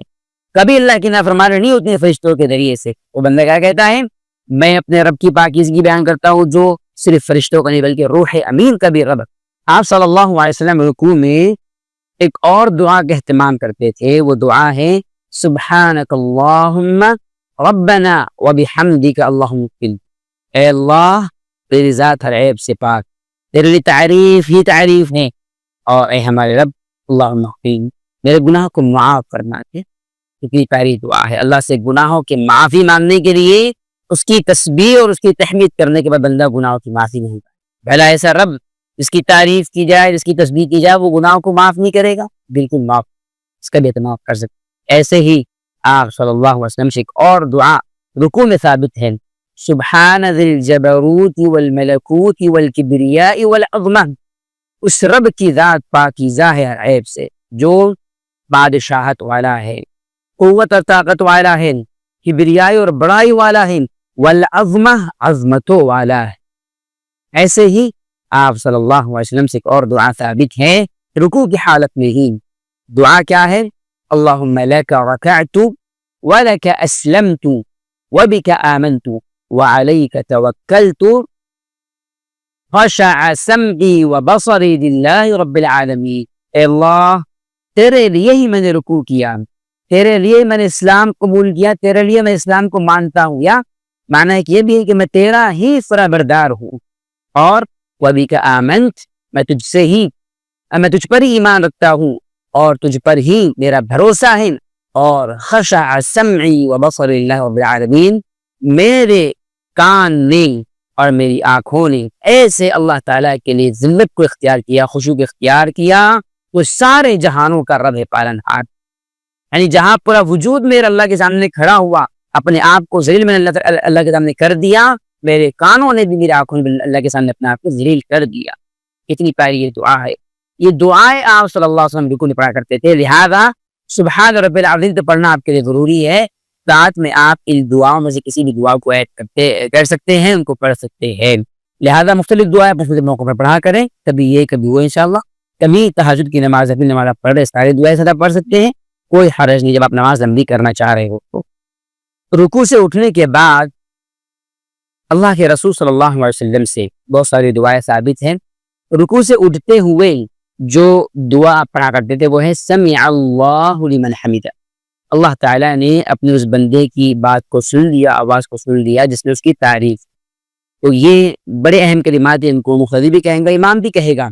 کبھی اللہ کی نافرمانی نہیں ہوتی ہے فرشتوں کے ذریعے سے. وہ بندہ کیا کہتا ہے, میں اپنے رب کی پاکیزگی بیان کرتا ہوں جو صرف فرشتوں کا نہیں بلکہ روح امین کا بھی رب. آپ صلی اللہ علیہ وسلم رکوع میں ایک اور دعا کا اہتمام کرتے تھے. وہ دعا ہے سبحانک اللہم ربنا وبحمدک اللہم اغفر. اے اللہ تیری ذات ہر عیب سے پاک, تیرے لیے تعریف ہی تعریف ہے, اور اے ہمارے رب اللہم اغفر, میرے گناہ کو معاف کرنا ہے. کتنی پیاری دعا ہے. اللہ سے گناہوں کی معافی مانگنے کے لیے اس کی تسبیح اور اس کی تحمید کرنے کے بعد بندہ گناہوں کی معافی نہیں کرے. بھلا ایسا رب جس کی تعریف کی جائے, جس کی تسبیح کی جائے, وہ گناہوں کو معاف نہیں کرے گا؟ بالکل معاف, اس کا بھی اہتمام کر سکتے. ایسے ہی آپ صلی اللہ علیہ وسلم سے ایک اور دعا رکوع میں ثابت ہے, سبحان ذی الجبروت والملکوت والکبریاء والعظمہ. اس رب کی ذات پاکیزہ ہے ہر عیب سے, جو بادشاہت والا ہے, قوت اور طاقت والا ہے, کبریائی اور بڑائی والا ہے, والعظمہ عظمتوں والا ہے. ایسے ہی آپ صلی اللہ علیہ وسلم سے ایک اور دعا ثابت ہے رکوع کی حالت میں ہی. دعا کیا ہے؟ اللہم لک رکعت ولک اسلمت وبک آمنت وعلیک توکلت خشع سمعی وبصری للہ رب العالمین. اے اللہ تیرے لیے ہی میں نے رکوع کیا, تیرے لیے میں نے اسلام قبول کیا, تیرے لیے میں اسلام کو مانتا ہوں. یا معنی یہ بھی ہے کہ میں تیرا ہی فرابردار ہوں, اور وبک آمنت, میں تجھ پر ہی ایمان رکھتا ہوں اور تجھ پر ہی میرا بھروسہ ہے. اور خشع سمعی وبصری للہ رب العالمین, میرے کان نے اور میری آنکھوں نے ایسے اللہ تعالیٰ کے لیے ذلت کو اختیار کیا, خشوع کو اختیار کیا. وہ سارے جہانوں کا رب ہے, پالن ہار. یعنی جہاں پورا وجود میرے اللہ کے سامنے کھڑا ہوا, اپنے آپ کو ذلیل میں اللہ کے سامنے کر دیا, میرے کانوں نے بھی میرے آنکھوں نے بھی اللہ کے سامنے اپنے آپ کو ذلیل کر دیا. کتنی پیاری یہ دعا ہے. یہ دعائیں آپ صلی اللہ علیہ وسلم رکوع میں پڑھا کرتے تھے. لہذا سبحان رب العظیم تو پڑھنا آپ کے لیے ضروری ہے. ساتھ میں آپ ان دعاؤں میں سے کسی بھی دعا کو ایڈ کر سکتے ہیں, ان کو پڑھ سکتے ہیں. لہذا مختلف دعائیں مختلف موقع پر پڑھا کریں, کبھی یہ کبھی وہ انشاءاللہ. کبھی تہجد کی نماز اپنی نماز پڑھ رہے ساری دعائیں سدا پڑھ سکتے ہیں, کوئی حرج نہیں جب آپ نماز لمبی کرنا چاہ رہے ہو. تو رکوع سے اٹھنے کے بعد اللہ کے رسول صلی اللہ علیہ وسلم سے بہت ساری دعائیں ثابت ہیں. رکوع سے اٹھتے ہوئے جو دعا پڑھا کرتے تھے وہ ہے سمع اللہ لمن حمدہ. اللہ تعالیٰ نے اپنے اس بندے کی بات کو سن لیا, آواز کو سن لیا جس نے اس کی تعریف. تو یہ بڑے اہم کلمات ہیں, ان کو مقتدی بھی کہیں گا, امام بھی کہے گا.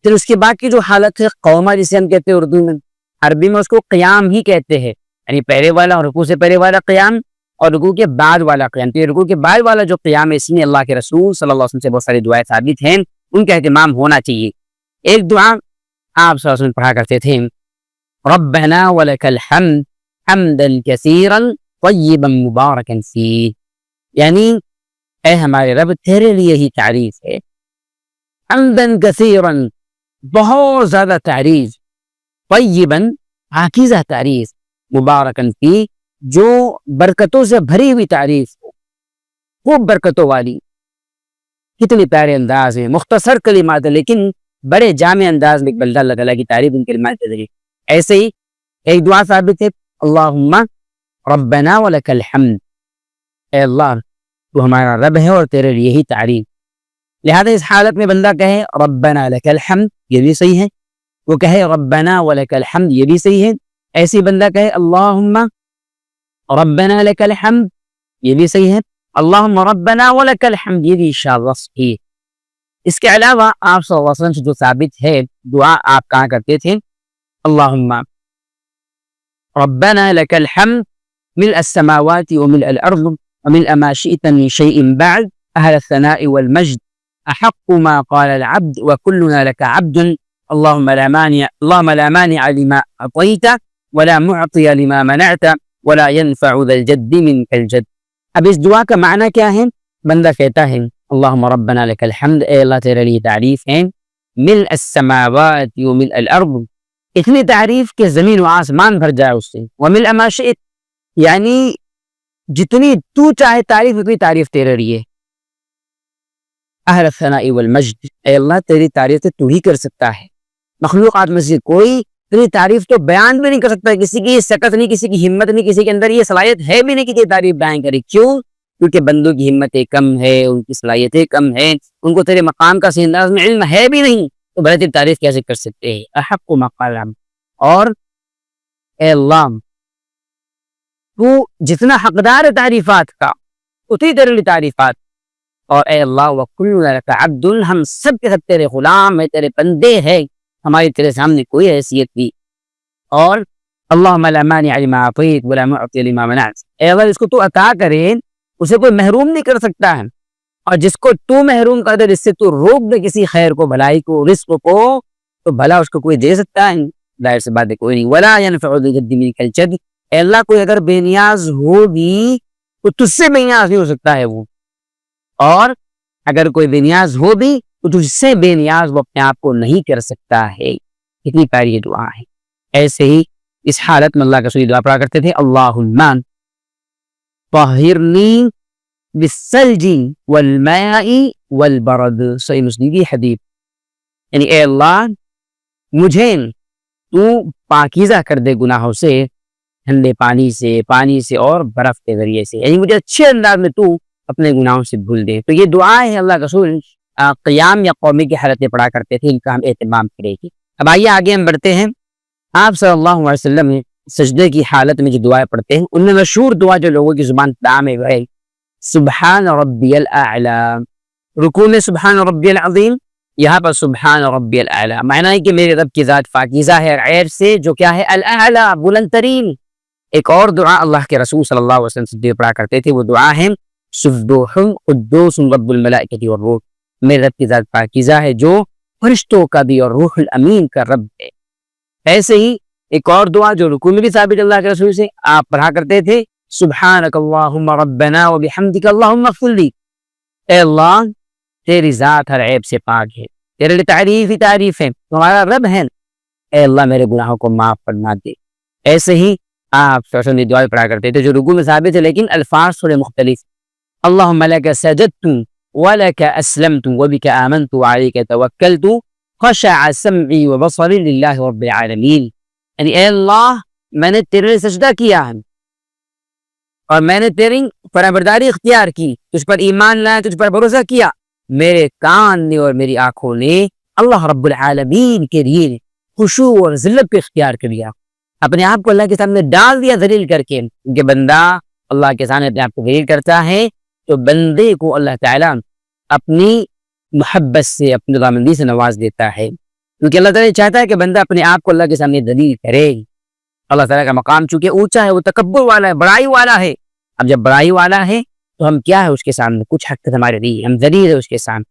پھر اس کے بعد کی جو حالت ہے قوما, جسے ہم کہتے ہیں اردو میں, عربی میں اس کو قیام ہی کہتے ہیں. یعنی پہلے والا رکوع سے پہلے والا قیام اور رکوع کے بعد والا قیام. تو یہ رکوع کے بعد والا جو قیام ہے, اس میں اللہ کے رسول صلی اللہ علیہ وسلم سے بہت ساری دعائیں ثابت ہیں, ان کا اہتمام ہونا چاہیے. ایک دعا آپ صلی اللہ علیہ وسلم پڑھا کرتے تھے, ربنا ولک الحمد حمدا کثیرا طیبا مبارکا فیہ. یعنی اے ہمارے رب تیرے لیے ہی تعریف ہے, حمدا کثیرا بہت زیادہ تعریف, طیبا پاکیزہ تعریف, مبارکا فیہ جو برکتوں سے بھری ہوئی تعریف ہو, خوب برکتوں والی. کتنے پیارے انداز ہیں, مختصر کلمات ہیں لیکن بڑے جامع انداز میں بندہ اللہ تعالیٰ کی تعریف ان کلمات کے ذریعے. ایسے ہی ایک دعا ثابت ہے, اللہم ربنا ولک الحمد, اے اللہ تو ہمارا رب ہے اور تیرے لیے ہی تعریف. لہذا اس حالت میں بندہ کہے ربنا لک الحمد، یہ بھی صحیح ہے. وہ کہے ربنا ولک الحمد، یہ بھی صحیح ہے. ایسی بندہ کہے اللہم ربنا لک الحمد، یہ بھی صحیح ہے. اللہم ربنا ولک الحمد، یہ بھی انشاءاللہ صحیح. اس کے علاوہ آپ صلی اللہ علیہ وسلم سے جو ثابت ہے دعا آپ کہاں کرتے تھے اللہم ربنا لک الحمد ملء السماوات وملء الارض وملء ما شئت من شيء بعد اهل الثناء والمجد احق ما قال العبد وكلنا لك عبد اللهم لا مانع لما اعطيت ولا معطي لما منعت ولا ينفع ذا الجد منك الجد. اب اس دعا کا معنی کیا ہے؟ بندہ کہتا ہے اللہم ربنا لک الحمد، اے اللہ تیرے لیے تعریف ہے، ملء السماوات وملء الارض، اتنی تعریف کہ زمین و آسمان بھر جائے اس سے، وملء ما شئت، یعنی جتنی تو چاہے تعریف اتنی تعریف تیرے لیے. اہل الثناء والمجد، اے اللہ تیری تعریف تو ہی کر سکتا ہے، مخلوقات میں سے کوئی تیری تعریف تو بیان بھی نہیں کر سکتا. کسی کی سکت نہیں، کسی کی ہمت نہیں، کسی کے اندر یہ صلاحیت ہے بھی نہیں کہ تیری تعریف بیان کرے. کیوں؟ کیونکہ بندوں کی ہمتیں کم ہے، ان کی صلاحیتیں کم ہیں، ان کو تیرے مقام کا صحیح انداز میں علم ہے بھی نہیں، تو بھلے تیری تعریف کیسے کر سکتے ہیں. احق ما قال العبد، اور اے اللہ تو جتنا حقدار ہے تعریفات کا اتنی تیرے لیے تعریفات. اور اے اللہ وکلنا لک عبد، ہم سب کے سب تیرے غلام ہیں، تیرے بندے ہیں، ہماری تیرے سامنے کوئی حیثیت بھی. اور اللہم لا مانع لما اعطیت ولا معطی لما منعت، اے اللہ اس کو تو عطا کرے اسے کوئی محروم نہیں کر سکتا ہے، اور جس کو تو محروم کر دے، جس سے تو روک دے کسی خیر کو، بھلائی کو، رزق کو، تو بھلا اس کو کوئی دے سکتا ہے؟ ظاہر سی بات ہے کوئی نہیں. ولا ينفع ذا الجد منک الجد، اے اللہ کوئی اگر بے نیاز ہو بھی تو تجھ سے بے نیاز نہیں ہو سکتا ہے وہ، اور اگر کوئی بے نیاز ہو بھی تو تجھ سے بے نیاز وہ اپنے آپ کو نہیں کر سکتا ہے. کتنی پیاری دعا ہے. ایسے ہی اس حالت میں اللہ کا رسول دعا پڑھا کرتے تھے اللہم طہرنی بالثلج والماء والبرد، صحیح مسلم کی حدیث. یعنی اے اللہ مجھے تو پاکیزہ کر دے گناہوں سے، ٹھنڈے پانی سے اور برف کے ذریعے سے، یعنی مجھے اچھے انداز میں تو اپنے گناہوں سے بھول دے. تو یہ دعا ہے اللہ کا رسول قیام یا قومی کی حالت میں پڑھا کرتے تھے، ان کا ہم اہتمام کرے گی. اب آئیے آگے ہم بڑھتے ہیں. آپ صلی اللہ علیہ وسلم سجدے کی حالت میں جو دعائیں پڑھتے ہیں ان میں مشہور دعا جو لوگوں کی زبان پہ عام ہے سبحان ربی الاعلی. رکوع میں سبحان ربی العظیم، یہاں پر سبحان ربی الاعلی، معنی ہے کہ میرے رب کی ذات پاکیزہ ہے عیب سے، جو کیا ہے الاعلی، بلند ترین. ایک اور دعا اللہ کے رسول صلی اللہ علیہ وسلم سجدے پڑھا کرتے تھے، وہ دعا ہے سبوح قدوس رب الملائکۃ والروح، میرے رب کی ذات پاکیزہ ہے جو فرشتوں کا بھی اور روح الامین کا رب ہے. ایسے ہی ایک اور دعا جو رکوع میں بھی ثابت اللہ کے رسول سے آپ پڑھا کرتے تھے سبحانک اللہم ربنا وبحمدک اللہم اغفر لی، اے اللہ تیری ذات ہر عیب سے پاک ہے، تیرے لیے تعریف ہی تعریف ہے، تمہارا رب ہے، اے اللہ میرے گناہوں کو معاف فرما دے. ایسے ہی آپ سوشل دعائیں پڑھا کرتے تھے جو رکوع میں ثابت ہے لیکن الفاظ تھوڑے مختلف. اللہم لک سجدت ولک اسلمت وبک آمنت وعلیک توکلت خشع سمعی وبصری للہ رب العالمین. یعنی اے اللہ میں نے تیرے لیے سجدہ کیا ہے اور میں نے تیری فرمانبرداری اختیار کی، تجھ پر ایمان لایا، تجھ پر بھروسہ کیا، میرے کان نے اور میری آنکھوں نے اللہ رب العالمین کے لیے خشوع اور ذلت پہ اختیار کر لیا، اپنے آپ کو اللہ کے سامنے ڈال دیا ذلیل کر کے. کہ بندہ اللہ کے سامنے اپنے آپ کو ذلیل کرتا ہے تو بندے کو اللہ تعالیٰ اپنی محبت سے، اپنی رضامندی سے نواز دیتا ہے، کیونکہ اللہ تعالیٰ چاہتا ہے کہ بندہ اپنے آپ کو اللہ کے سامنے ذلیل کرے. اللہ تعالیٰ کا مقام چونکہ اونچا ہے، وہ تکبر والا ہے، بڑائی والا ہے. اب جب بڑائی والا ہے تو ہم کیا ہے اس کے سامنے، کچھ حق ہمارے لیے، ہم ذلیل ہے اس کے سامنے.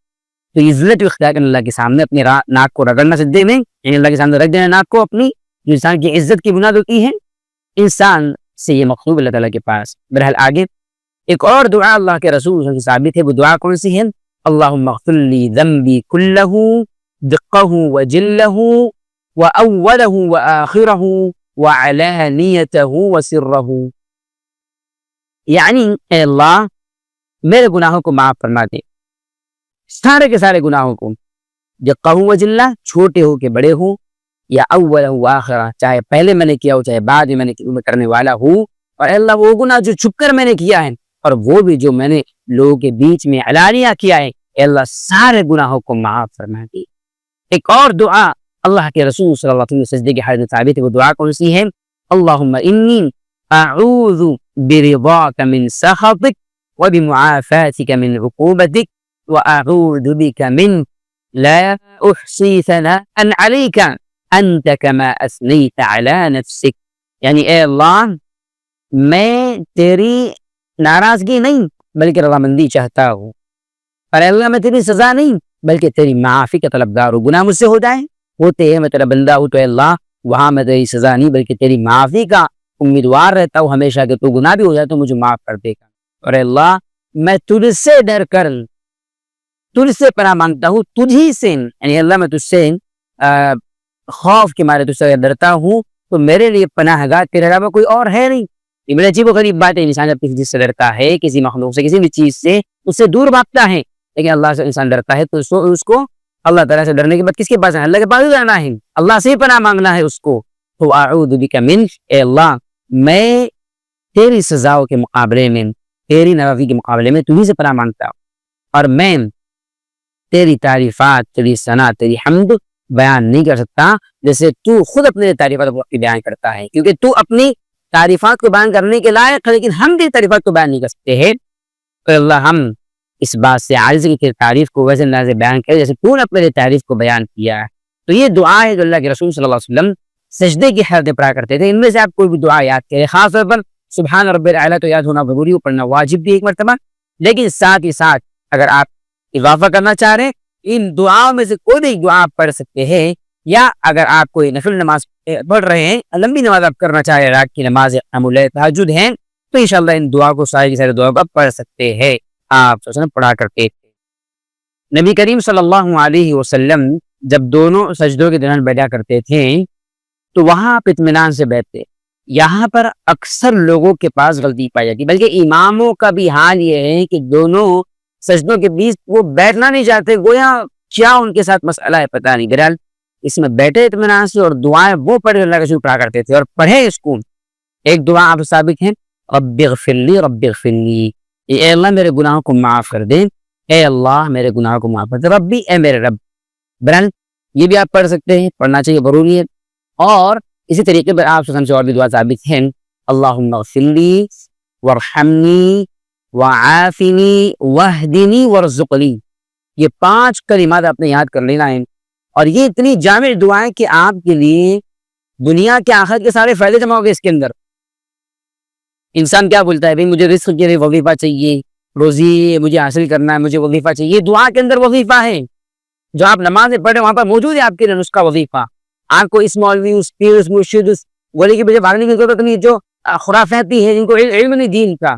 تو یہ ذلت اختیار کرنا اللہ کے سامنے، اپنی ناک کو رگڑنا سجدے میں، یعنی اللہ کے سامنے رکھ دینا ناک کو اپنی، جو انسان کی عزت کی بنیاد ہوتی ہے، انسان سے یہ مقصود اللہ تعالیٰ کے پاس. بہرحال آگے ایک اور دعا اللہ کے رسول سے ثابت ہے، وہ دعا کون سی ہے؟ اللہم اغفر لی ذنبی کلہ دقہ وجلہ واولہ وآخرہ وعلانیتہ وسرہ. یعنی اے اللہ میرے گناہوں کو معاف فرما دے، سارے کے سارے گناہوں کو، دقہ وجلہ چھوٹے ہو کے بڑے ہوں، یا اولہ وآخرہ چاہے پہلے میں نے کیا ہو چاہے بعد میں نے کرنے والا ہوں، اور اے اللہ وہ گناہ جو چھپ کر میں نے کیا ہے اور وہ بھی جو میں نے لوگوں کے بیچ میں علانیہ کیا ہے، اے اللہ سارے گناہوں کو معاف فرما دی۔ ایک اور دعا اللہ کے رسول صلی اللہ علیہ وسلم سجدے کی حالت میں ثابت ہے، وہ دعا کون سی ہے؟ اللہم انی اعوذ برضاک من سخطک وبمعافاتک من عقوبتک واعوذ بک من لا احصی ثناء علیک انت کما اثنیت علی نفسک، یعنی اے اللہ میں تیری ناراضگی نہیں بلکہ رضامندی چاہتا ہوں، اور اے اللہ میں تیری سزا نہیں بلکہ تیری معافی کا طلبگار ہوں۔ گناہ مجھ سے ہو جائے ہوتے ہیں، میں تیرا بندہ ہوں، تو اے اللہ وہاں میں تیری سزا نہیں بلکہ تیری معافی کا امیدوار رہتا ہوں ہمیشہ، کہ تو گناہ بھی ہو جائے تو مجھے معاف کر دے گا۔ اور اے اللہ میں تجھ سے ڈر کر تجھ سے پناہ مانگتا ہوں، تجھی سے، یعنی اللہ میں تجھ سے خوف کے مارے تجھ سے ڈرتا ہوں، تو میرے لیے پناہ گاہ تیرے علاوہ کوئی اور ہے نہیں۔ یہ بڑی عجیب و غریب بات ہے، انسان جب کسی چیز سے ڈرتا ہے، کسی مخلوق سے، کسی بھی چیز سے، اس سے دور بھاگتا ہے، لیکن اللہ سے انسان ڈرتا ہے تو اس کو اللہ تعالیٰ سے ڈرنے کے بعد کس کے پاس ہے؟ اللہ کے پاس ہی جانا ہے، اللہ سے ہی پناہ مانگنا ہے اس کو۔ تو اعوذ بک من، اے اللہ میں تیری سزاؤں کے مقابلے میں، تیری ناراضگی کے مقابلے میں تجھی سے پناہ مانگتا ہوں، اور میں تیری تعریفات، تیری ثنا، تیری حمد بیان نہیں کر سکتا جیسے تو خود اپنے تعریفات کو بیان کرتا ہے، کیونکہ تو اپنی تعریفات کو بیان کرنے کے لائق ہے، لیکن ہم تیری تعریفات کو بیان نہیں کر سکتے ہیں۔ تو اللہ ہم اس بات سے عاجز کی تیری تعریف کو ویسے انداز سے بیان کرے جیسے تو نے اپنے تعریف کو بیان کیا ہے۔ تو یہ دعا ہے جو اللہ کے رسول صلی اللہ علیہ وسلم سجدے کی حالت میں پڑھا کرتے تھے۔ ان میں سے آپ کوئی بھی دعا یاد کریں، خاص طور پر سبحان رب الاعلیٰ تو یاد ہونا ضروری، پڑھنا واجب بھی ایک مرتبہ، لیکن ساتھ ہی ساتھ اگر آپ اضافہ کرنا چاہ رہے ہیں ان دعاؤں میں سے کوئی بھی دعا آپ پڑھ سکتے ہیں، یا اگر آپ کوئی نفل نماز پڑھ رہے ہیں، لمبی نماز آپ کرنا چاہ رہے ہیں، رات کی نماز قیام اللیل تہجد ہیں، تو انشاءاللہ ان دعا کو ساری کی ساری دعا کو آپ پڑھ سکتے ہیں۔ آپ صلی اللہ علیہ وسلم پڑھا کرتے تھے۔ نبی کریم صلی اللہ علیہ وسلم جب دونوں سجدوں کے دوران بیٹھا کرتے تھے تو وہاں آپ اطمینان سے بیٹھتے۔ یہاں پر اکثر لوگوں کے پاس غلطی پائی جاتی، بلکہ اماموں کا بھی حال یہ ہے کہ دونوں سجدوں کے بیچ وہ بیٹھنا نہیں چاہتے، گویا کیا ان کے ساتھ مسئلہ ہے پتہ نہیں۔ بہرحال اس میں بیٹھے اطمینان سے، اور دعائیں وہ پڑھے اللہ کے رسول پڑھا کرتے تھے، اور پڑھے اس کو۔ ایک دعا آپ ثابت ہے، رب اغفر لی رب اغفر لی، اے اللہ میرے گناہوں کو معاف کر دے، اے اللہ میرے گناہوں کو معاف کر دے، ربی اے میرے رب۔ بہرحال یہ بھی آپ پڑھ سکتے ہیں، پڑھنا چاہیے، ضروری ہے۔ اور اسی طریقے پر آپ سے اور بھی دعا ثابت ہے، اللہم اغفر لی وارحمنی وعافنی واہدنی وارزقنی، یہ 5 کلمات آپ نے یاد کر لینا ہے، اور یہ اتنی جامع دعائیں کہ آپ کے لیے دنیا کے آخرت کے سارے فائدے جمع ہو گئے اس کے اندر۔ انسان کیا بولتا ہے، بھئی مجھے رزق کے لیے وظیفہ چاہیے، روزی مجھے حاصل کرنا ہے، مجھے وظیفہ چاہیے۔ دعا کے اندر وظیفہ ہے، جو آپ نماز پڑھے وہاں پر موجود ہے آپ کے لیے نسخہ وظیفہ۔ آپ کو اس مولوی، اس پیر، اس مرشد، اس ولی کے پیچھے بھاگنے کی ضرورت نہیں، جو خرافاتی ہے، جن کو علم نہیں دین کا،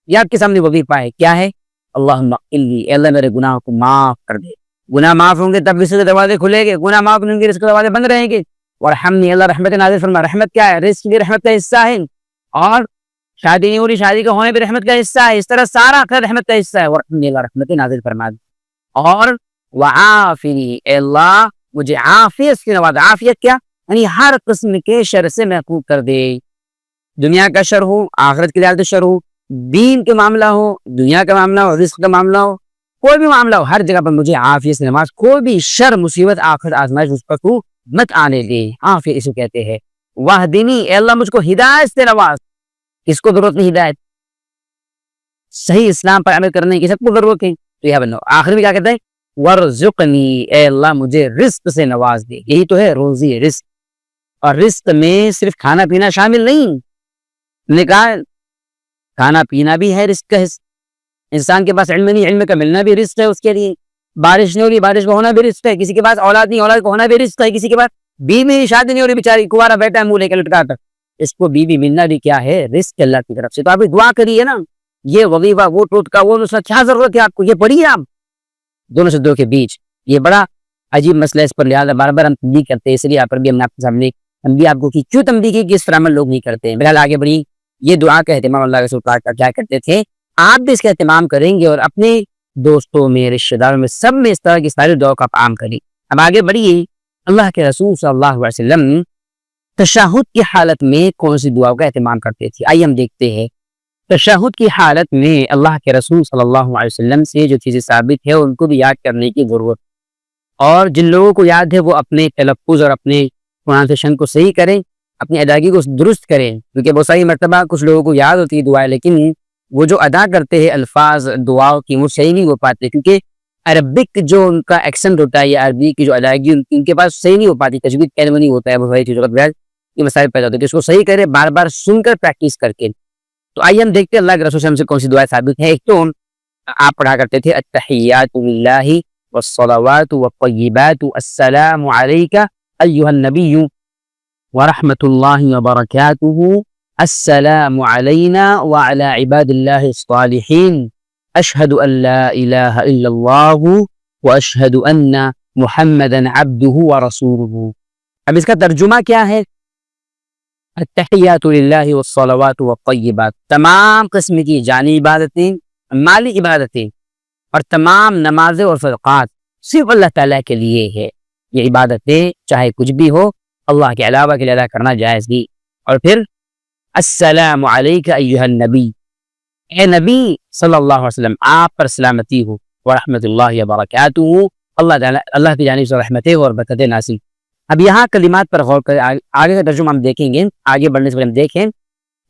یہ آپ کے سامنے وظیفہ ہے۔ کیا ہے؟ اللہم اغفر لی، اے اللہ میرے گناہوں کو معاف کر دے۔ گناہ معاف ہوں گے تب رزق کے دروازے کھلیں گے، گناہ معاف نہیں ہوں گے رزق کے دروازے بند رہیں گے۔ وارحمنی، اللہ رحمت نازل فرما۔ رحمت کیا ہے؟ رزق بھی رحمت کا حصہ ہے، اور شادی نہیں ہو رہی، شادی کا ہونے بھی رحمت کا حصہ ہے، اس طرح سارا خیر رحمت کا حصہ ہے۔ وارحمنی، اللہ رحمت نازل فرما دے۔ اور وعافنی، اے اللہ مجھے عافیت سے نواز۔ عافیت کیا؟ یعنی ہر قسم کے شر سے محفوظ کر دے، دنیا کا شر ہو، آخرت کی لعنت شر ہو، دین کے معاملہ ہو، دنیا کا معاملہ ہو، رزق کا معاملہ ہو، کوئی بھی معاملہ ہو، ہر جگہ پر مجھے عافیت سے نواز۔ کوئی بھی شر، مصیبت، آخرت، آزمائش اس پر تو مت آنے دے، عافیت اسے کہتے ہیں۔ واہدنی، اے اللہ مجھ کو ہدایت سے نواز۔ کس کو ضرورت نہیں ہدایت؟ صحیح اسلام پر عمل کرنے کی سب کو ضرورت ہے، تو یہ بنو۔ آخر میں کیا کہتا ہے؟ ورزقنی، اے اللہ مجھے رزق سے نواز دے۔ یہی تو ہے روزی، رزق، اور رزق میں صرف کھانا پینا شامل نہیں، نے کہا کھانا پینا بھی ہے رزق کا حصہ۔ انسان کے پاس علم نہیں، علم کا ملنا بھی رزق ہے اس کے لیے۔ بارش نہیں ہو رہی، بارش کا ہونا بھی رزق ہے۔ کسی کے پاس اولاد نہیں، اولاد کا ہونا بھی رزق ہے۔ کسی کے پاس بیوی نہیں، شادی نہیں ہو رہی، بیچاری کنوارا بیٹھا ہے منہ لے کے لٹکا کر، اس کو بیوی ملنا بھی کیا ہے؟ رزق اللہ کی طرف سے۔ تو آپ دعا کریے نا، یہ وظیفہ، وہ ٹوٹکا، وہ نسخہ، کیا ضرورت ہے آپ کو؟ یہ پڑھیے آپ دونوں سجدوں کے بیچ۔ یہ بڑا عجیب مسئلہ، اس پر لہٰذا بار بار ہم تنبیہ کرتے ہیں، اس لیے آپ پر بھی ہم نے آپ کے سامنے تنبیہ آپ کو کی۔ کیوں تنبیہ کی کہ اس پر عمل لوگ نہیں کرتے ہیں؟ بہرحال آگے بڑھی۔ یہ دعا کا اہتمام اللہ کے رسول پاک کا کیا کرتے تھے، آپ بھی اس کا اہتمام کریں گے، اور اپنے دوستوں میں، رشتہ داروں میں، سب میں اس طرح کی ساری دعا کا آپ عام کریں۔ اب آگے بڑھیے، اللہ کے رسول صلی اللہ علیہ وسلم تشہد کی حالت میں کون سی دعاؤں کا اہتمام کرتے تھے؟ آئیے ہم دیکھتے ہیں۔ تشہد کی حالت میں اللہ کے رسول صلی اللہ علیہ وسلم سے جو چیزیں ثابت ہے ان کو بھی یاد کرنے کی ضرورت، اور جن لوگوں کو یاد ہے وہ اپنے تلفظ اور اپنے پروننسیشن کو صحیح کریں، اپنی ادائیگی کو درست کریں، کیونکہ بہت ساری مرتبہ کچھ لوگوں کو یاد ہوتی ہے دعائیں لیکن وہ جو ادا کرتے ہیں الفاظ دعاؤں کی وہ صحیح نہیں ہو پاتے، کیونکہ عربک جو ان کا ایکسنٹ ہوتا ہے یا عربی کی جو ادائیگی ان کے پاس صحیح نہیں ہو پاتی، تجوید کہنے نہیں ہوتا ہے، بہت ساری چیزوں کا بغیر یہ مسائل پیدا ہوتے ہیں کہ اس کو صحیح کرے بار بار سن کر پریکٹس کر کے۔ تو آئیے ہم دیکھتے ہیں اللہ کے رسول صلی اللہ علیہ وسلم سے کون سی دعائیں ثابت ہیں۔ ایک تو آپ پڑھا کرتے تھے التحیات للہ والصلوات والطیبات السلام علیک ایھا النبی ورحمۃ اللہ وبرکاتہ السلام علینا وعلی عباد اللہ الصالحین اشہد ان لا الہ الا اللہ واشہد ان محمدا عبدہ ورسولہ۔ اب اس کا ترجمہ کیا ہے؟ التحیات للہ والصلوات والطیبات، تمام قسم کی جانی عبادتیں، مالی عبادتیں اور تمام نمازیں اور صدقات صرف اللہ تعالیٰ کے لیے ہے۔ یہ عبادتیں چاہے کچھ بھی ہو اللہ کے علاوہ کے لیے ادا کرنا جائز نہیں۔ اور پھر السلام علیک ایھا النبی، اے نبی صلی اللہ علیہ وسلم آپ پر سلامتی ہو، ورحمۃ اللہ وبرکاتہ، اللہ کی جانب سے رحمتیں اور برکتیں نازل۔ اب یہاں کلمات پر غور کریں، آگے کا ترجمہ ہم دیکھیں گے، آگے بڑھنے سے پہلے ہم دیکھیں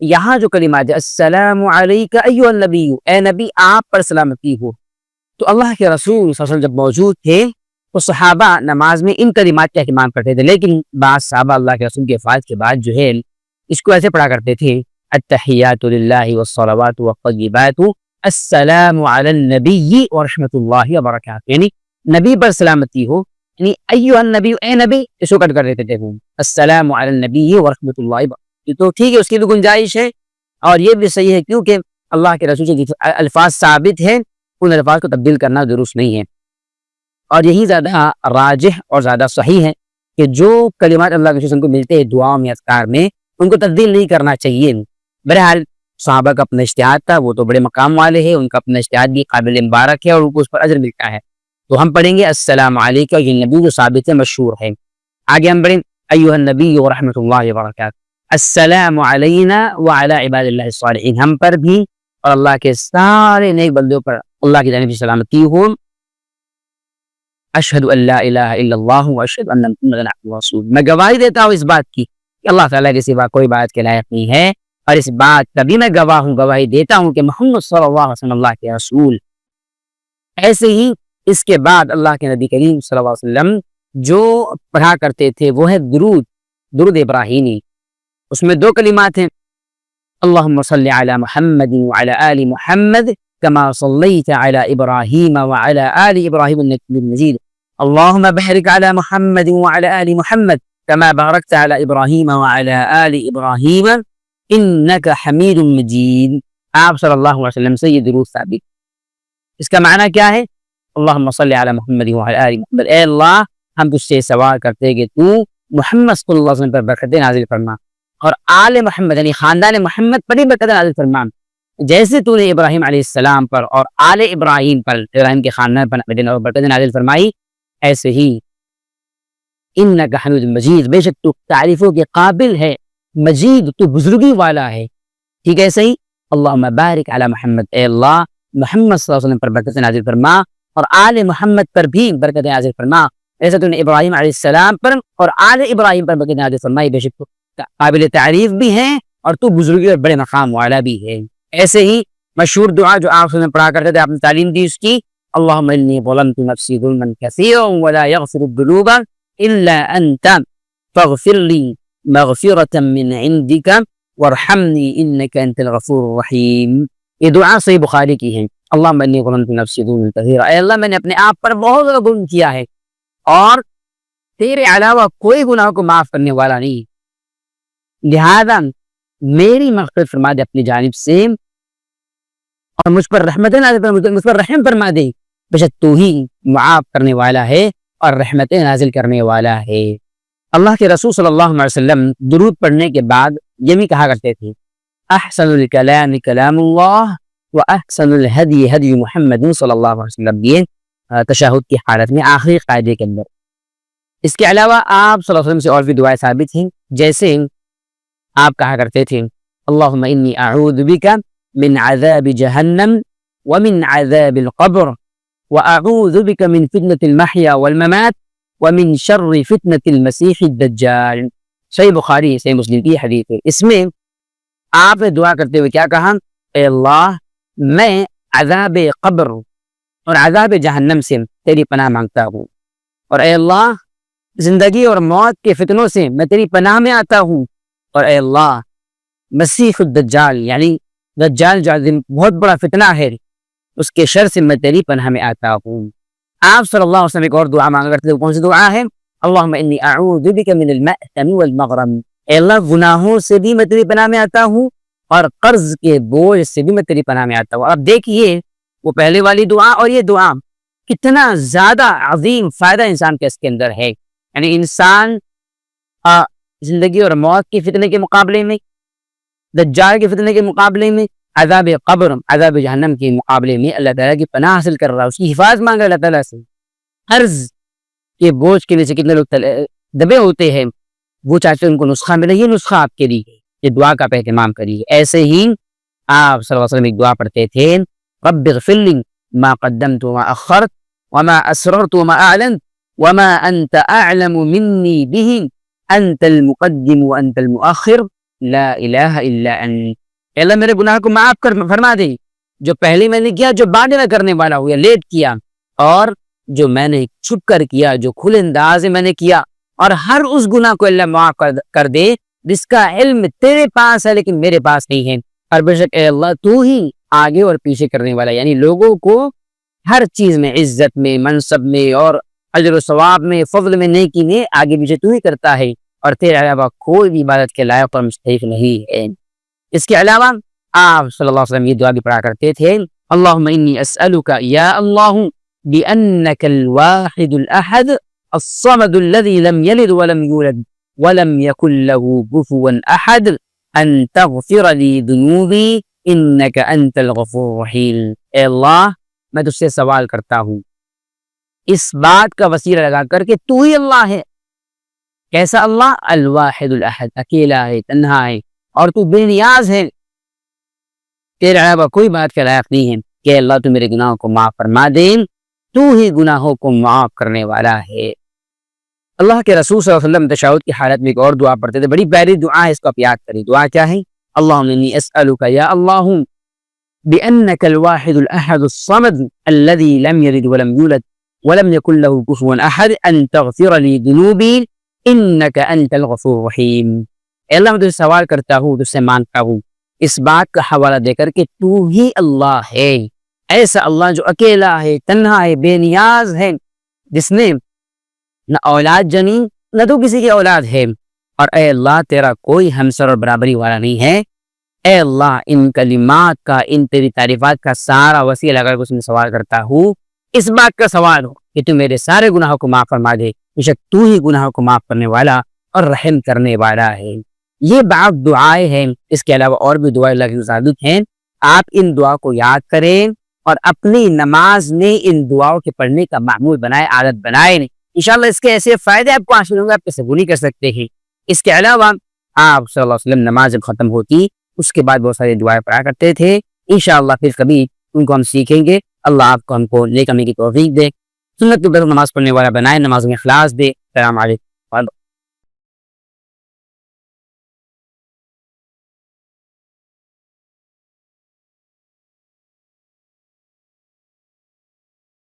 یہاں جو کلمات ہے السلام علیک ایھا النبی، اے نبی آپ پر سلامتی ہو، تو اللہ کے رسول صلی اللہ علیہ وسلم جب موجود تھے تو صحابہ نماز میں ان کلمات کا اہتمام کرتے تھے، لیکن بعض صحابہ اللہ کے رسول کے وفات کے بعد جو ہے اس کو ایسے پڑھا کرتے تھے التحیات للہ والصلوات والطیبات السلام علی النبی ورحمۃ اللہ وبرکاتہ، یعنی نبی پر سلامتی ہو، یعنی ایھا النبی، اے نبی، اس کو کٹ کر دیتے تھے السلام علی النبی ورحمۃ اللہ وبرکاتہ۔ تو ٹھیک ہے، اس کی بھی گنجائش ہے اور یہ بھی صحیح ہے کیونکہ اللہ کے رسول کے الفاظ ثابت ہیں، ان الفاظ کو تبدیل کرنا درست نہیں ہے، اور یہی زیادہ راجح اور زیادہ صحیح ہے کہ جو کلمات اللہ کے رسول کو ملتے ہیں دعاؤں میں اذکار میں ان کو تبدیل نہیں کرنا چاہیے۔ بہرحال صحابہ کا اپنا اجتہاد تھا، وہ تو بڑے مقام والے ہیں، ان کا اپنا اجتہاد بھی قابل مبارک ہے اور ان کو اس پر اجر ملتا ہے۔ تو ہم پڑھیں گے السلام علیکم، یہ نبی جو ثابت ہے، مشہور ہے۔ آگے ہم پڑھیں ایھا النبی ورحمۃ اللہ وبرکاتہ السلام علینا وعلی عباد اللہ الصالحین، ہم پر بھی اور اللہ کے سارے نیک بندوں پر اللہ کی جانب سے سلامتی ہو۔ اشہد ان لا الہ الا اللہ واشہد ان محمدا عبدہ ورسولہ، میں گواہی دیتا ہوں اس بات کی کہ اللہ تعالیٰ کے سوا کوئی بات کے لائق نہیں ہے، اور اس بات کا بھی میں گواہ ہوں، گواہی دیتا ہوں کہ محمد صلی اللہ علیہ وسلم اللہ کے رسول۔ ایسے ہی اس کے بعد اللہ کے نبی کریم صلی اللہ علیہ وسلم جو پڑھا کرتے تھے وہ ہے درود ابراہیمی، اس میں دو کلمات ہیں اللہم صلی علی محمد وعلی آل محمد کما صلیت علی ابراہیم وعلی آل ابراہیم انک حمید مجید، اللہم بارک علی محمد وعلی آل محمد کما بارکت علی ابراہیم وعلی آل ابراہیم انک حمید مجید۔ آپ صلی اللہ علیہ وسلم سے یہ درود ثابت۔ اس کا معنی کیا ہے؟ اللہم صلی علی محمد وعلی آل محمد، اے اللہ ہم تجھ سے سوال کرتے ہیں کہ تو محمد صلی اللہ علیہ وسلم پر برکتیں نازل فرما، اور آل محمد یعنی خاندان محمد پر ہی برکتیں نازل فرما، جیسے تو نے ابراہیم علیہ السلام پر اور آل ابراہیم پر، ابراہیم کے خاندان پر برکتیں نازل فرمائی، ایسے ہی انک حمید مجید، بے شک تو تعریفوں کے قابل ہے، مجید تو بزرگی والا ہے، ٹھیک ہے صحیح۔ اللہم بارک علی محمد، اے اللہ محمد صلی اللہ علیہ وسلم پر برکتیں نازل فرما اور آل محمد پر بھی برکتیں نازل فرما، ایسے تو نے ابراہیم علیہ السلام پر اور آل ابراہیم پر برکتیں نازل فرمائی، بے شک تو قابل تعریف بھی ہیں اور تو بزرگی اور بڑے مقام والا بھی ہے۔ ایسے ہی مشہور دعا جو آپ سے پڑھا کرتے تھے، آپ نے تعلیم دی اس کی، اللہم انی ظلمت نفسی ظلما کثیرا ولا یغفر الذنوب الا انت فاغفر لی مغفرۃ من عندک وارحمنی انک انت الغفور الرحیم۔ یہ دعا صحیح بخاری کی ہے، اللہم انی ظلمت نفسی ظلما کثیرا، اے اللہ میں نے اپنے آپ پر بہت زیادہ ظلم کیا ہے اور تیرے علاوہ کوئی گناہ کو معاف کرنے والا نہیں، لہذا میری مغفرت فرما دے اپنی جانب سے اور مجھ پر رحمتیں نازل فرما، مجھ پر رحم فرما دے، بے شک تو ہی معاف کرنے والا ہے اور رحمتیں نازل کرنے والا ہے۔ اللہ کے رسول صلی اللہ علیہ وسلم درود پڑھنے کے بعد یہ بھی کہا کرتے تھے احسن الکلام کلام اللہ واحسن الہدی ہدی محمد صلی اللہ علیہ وسلم، یہ تشہد کی حالت میں آخری قاعدے کے اندر۔ اس کے علاوہ آپ صلی اللہ علیہ وسلم سے اور بھی دعائیں ثابت ہیں، جیسے آپ کہا کرتے تھے اللہم انی اعوذ بک من عذاب جهنم ومن عذاب القبر وأعوذ بك من فتنة المحيا والممات ومن شر فتنة المسيح الدجال. صحیح بخاری صحیح مسلم کی حدیث ہے. اس میں آپ نے دعا کرتے ہوئے کیا کہا؟ اے اللہ میں عذاب قبر اور عذاب جہنم سے تیری پناہ مانگتا ہوں، اور اے اللہ زندگی اور موت کے فتنوں سے میں تیری پناہ میں آتا ہوں، اور اے اللہ مسیح الدجال یعنی دجال جو بہت بڑا فتنہ ہے اس کے شر سے میں تیری پناہ میں آتا ہوں. آپ صلی اللہ علیہ وسلم ایک اور دعا مانگا کرتے ہیں. کون سی دعا ہے؟ اللہم انی اعوذ بک من المأثم والمغرم. اے اللہ گناہوں سے بھی میں تیری پناہ میں آتا ہوں اور قرض کے بوجھ سے بھی میں تیری پناہ میں آتا ہوں. اب دیکھیے وہ پہلے والی دعا اور یہ دعا کتنا زیادہ عظیم فائدہ انسان کے اس کے اندر ہے. یعنی انسان زندگی اور موت کے فتنے کے مقابلے میں، دجال کے فتنے کے مقابلے میں، عذاب قبر عذاب جہنم کے مقابلے میں اللہ تعالیٰ کی پناہ حاصل کر رہا ہے، اس کی حفاظت مانگ رہا ہے اللہ تعالیٰ سے. قرض کے بوجھ کے نیچے کتنے لوگ دبے ہوتے ہیں، وہ چاہتے ہیں ان کو نسخہ ملے. یہ نسخہ آپ کے لیے، یہ دعا کا اہتمام کریے. ایسے ہی آپ صلی اللہ علیہ وسلم ایک دعا پڑھتے تھے، رب اغفر لی ما قدمت وما اخرت وما اسررت وما اعلنت وما انت اعلم منی به انت المقدم وانت المؤخر لا الہ الا انت. اللہ میرے گناہ کو معاف کر فرما دے، جو پہلے میں نے کیا، جو بعد میں کرنے والا ہوں یا لیٹ کیا، اور جو میں نے چھپ کر کیا، جو کھلے انداز میں نے کیا، اور ہر اس گناہ کو اللہ معاف کر دے جس کا علم تیرے پاس ہے لیکن میرے پاس نہیں ہے. اور بے شک اے اللہ تو ہی آگے اور پیچھے کرنے والا، یعنی لوگوں کو ہر چیز میں، عزت میں، منصب میں، اور اجر و ثواب میں، فضل میں، نیکی میں آگے پیچھے تو ہی کرتا ہے، اور تیرے علاوہ کوئی بھی عبادت کے لائق اور مستحق نہیں ہے. اس کے علاوہ آپ صلی اللہ علیہ وسلم یہ دعا بھی پڑھا کرتے تھے، اللہم انی اسألک یا اللہ بأنک الواحد الاحد الصمد الذي لم يلد ولم يولد ولم يكن له كفوا احد ان تغفر لي ذنوبی انک انت الغفور الرحیم. اے اللہ میں تجھ سے سوال کرتا ہوں اس بات کا وسیلہ لگا کر کہ تو ہی اللہ ہے. کیسا اللہ؟ الواحد الاحد، اکیلا ہے، تنہا ہے، اور تو بے نیاز ہے، تیرے علاوہ کوئی بات کے لائق نہیں ہے کہ اللہ تو میرے گناہوں کو معاف فرما دے، تو ہی گناہوں کو معاف کرنے والا ہے. اللہ کے رسول صلی اللہ علیہ وسلم تشہد کی حالت میں ایک اور دعا پڑھتے تھے، بڑی پیاری دعا ہے، اس کو آپ یاد کریں. دعا کیا ہے؟ اللہم انی اسألک یا اللہ بأنک الواحد الاحد الصمد الذي لم يلد ولم يولد ولم يكن له كفوا احد ان تغفر لي ذنوبی انک انت الغفور الرحیم. اے اللہ میں تجھ سے سوال کرتا ہوں، تجھ سے مانگتا ہوں اس بات کا حوالہ دے کر کہ تو ہی اللہ ہے، ایسا اللہ جو اکیلا ہے، تنہا ہے، بے نیاز ہے، جس نے نہ اولاد جنی نہ تو کسی کی اولاد ہے، اور اے اللہ تیرا کوئی ہمسر اور برابری والا نہیں ہے. اے اللہ ان کلمات کا، ان تیری تعریفات کا سارا وسیلہ لگا کر اس میں سوال کرتا ہوں، اس بات کا سوال ہو کہ تو میرے سارے گناہوں کو معاف فرما دے، بے شک تو ہی گناہوں کو معاف کرنے والا اور رحم کرنے والا ہے. یہ بعض دعائیں ہیں، اس کے علاوہ اور بھی دعائیں اللہ کی وسعت ہیں. آپ ان دعا کو یاد کریں اور اپنی نماز میں ان دعاؤں کے پڑھنے کا معمول بنائے، عادت بنائیں. انشاءاللہ اس کے ایسے فائدے آپ کو حاصل ہوں گے، آپ کیسے بھول کر سکتے ہیں. اس کے علاوہ آپ صلی اللہ علیہ وسلم نماز جب ختم ہوتی اس کے بعد بہت ساری دعائیں پڑھا کرتے تھے. انشاءاللہ پھر کبھی ان کو ہم سیکھیں گے. اللہ آپ کو ہم کو نیک عمل کی توفیق دے، سنت کے اوپر نماز پڑھنے والا بنائے، نماز میں اخلاص دے. السلام علیکم.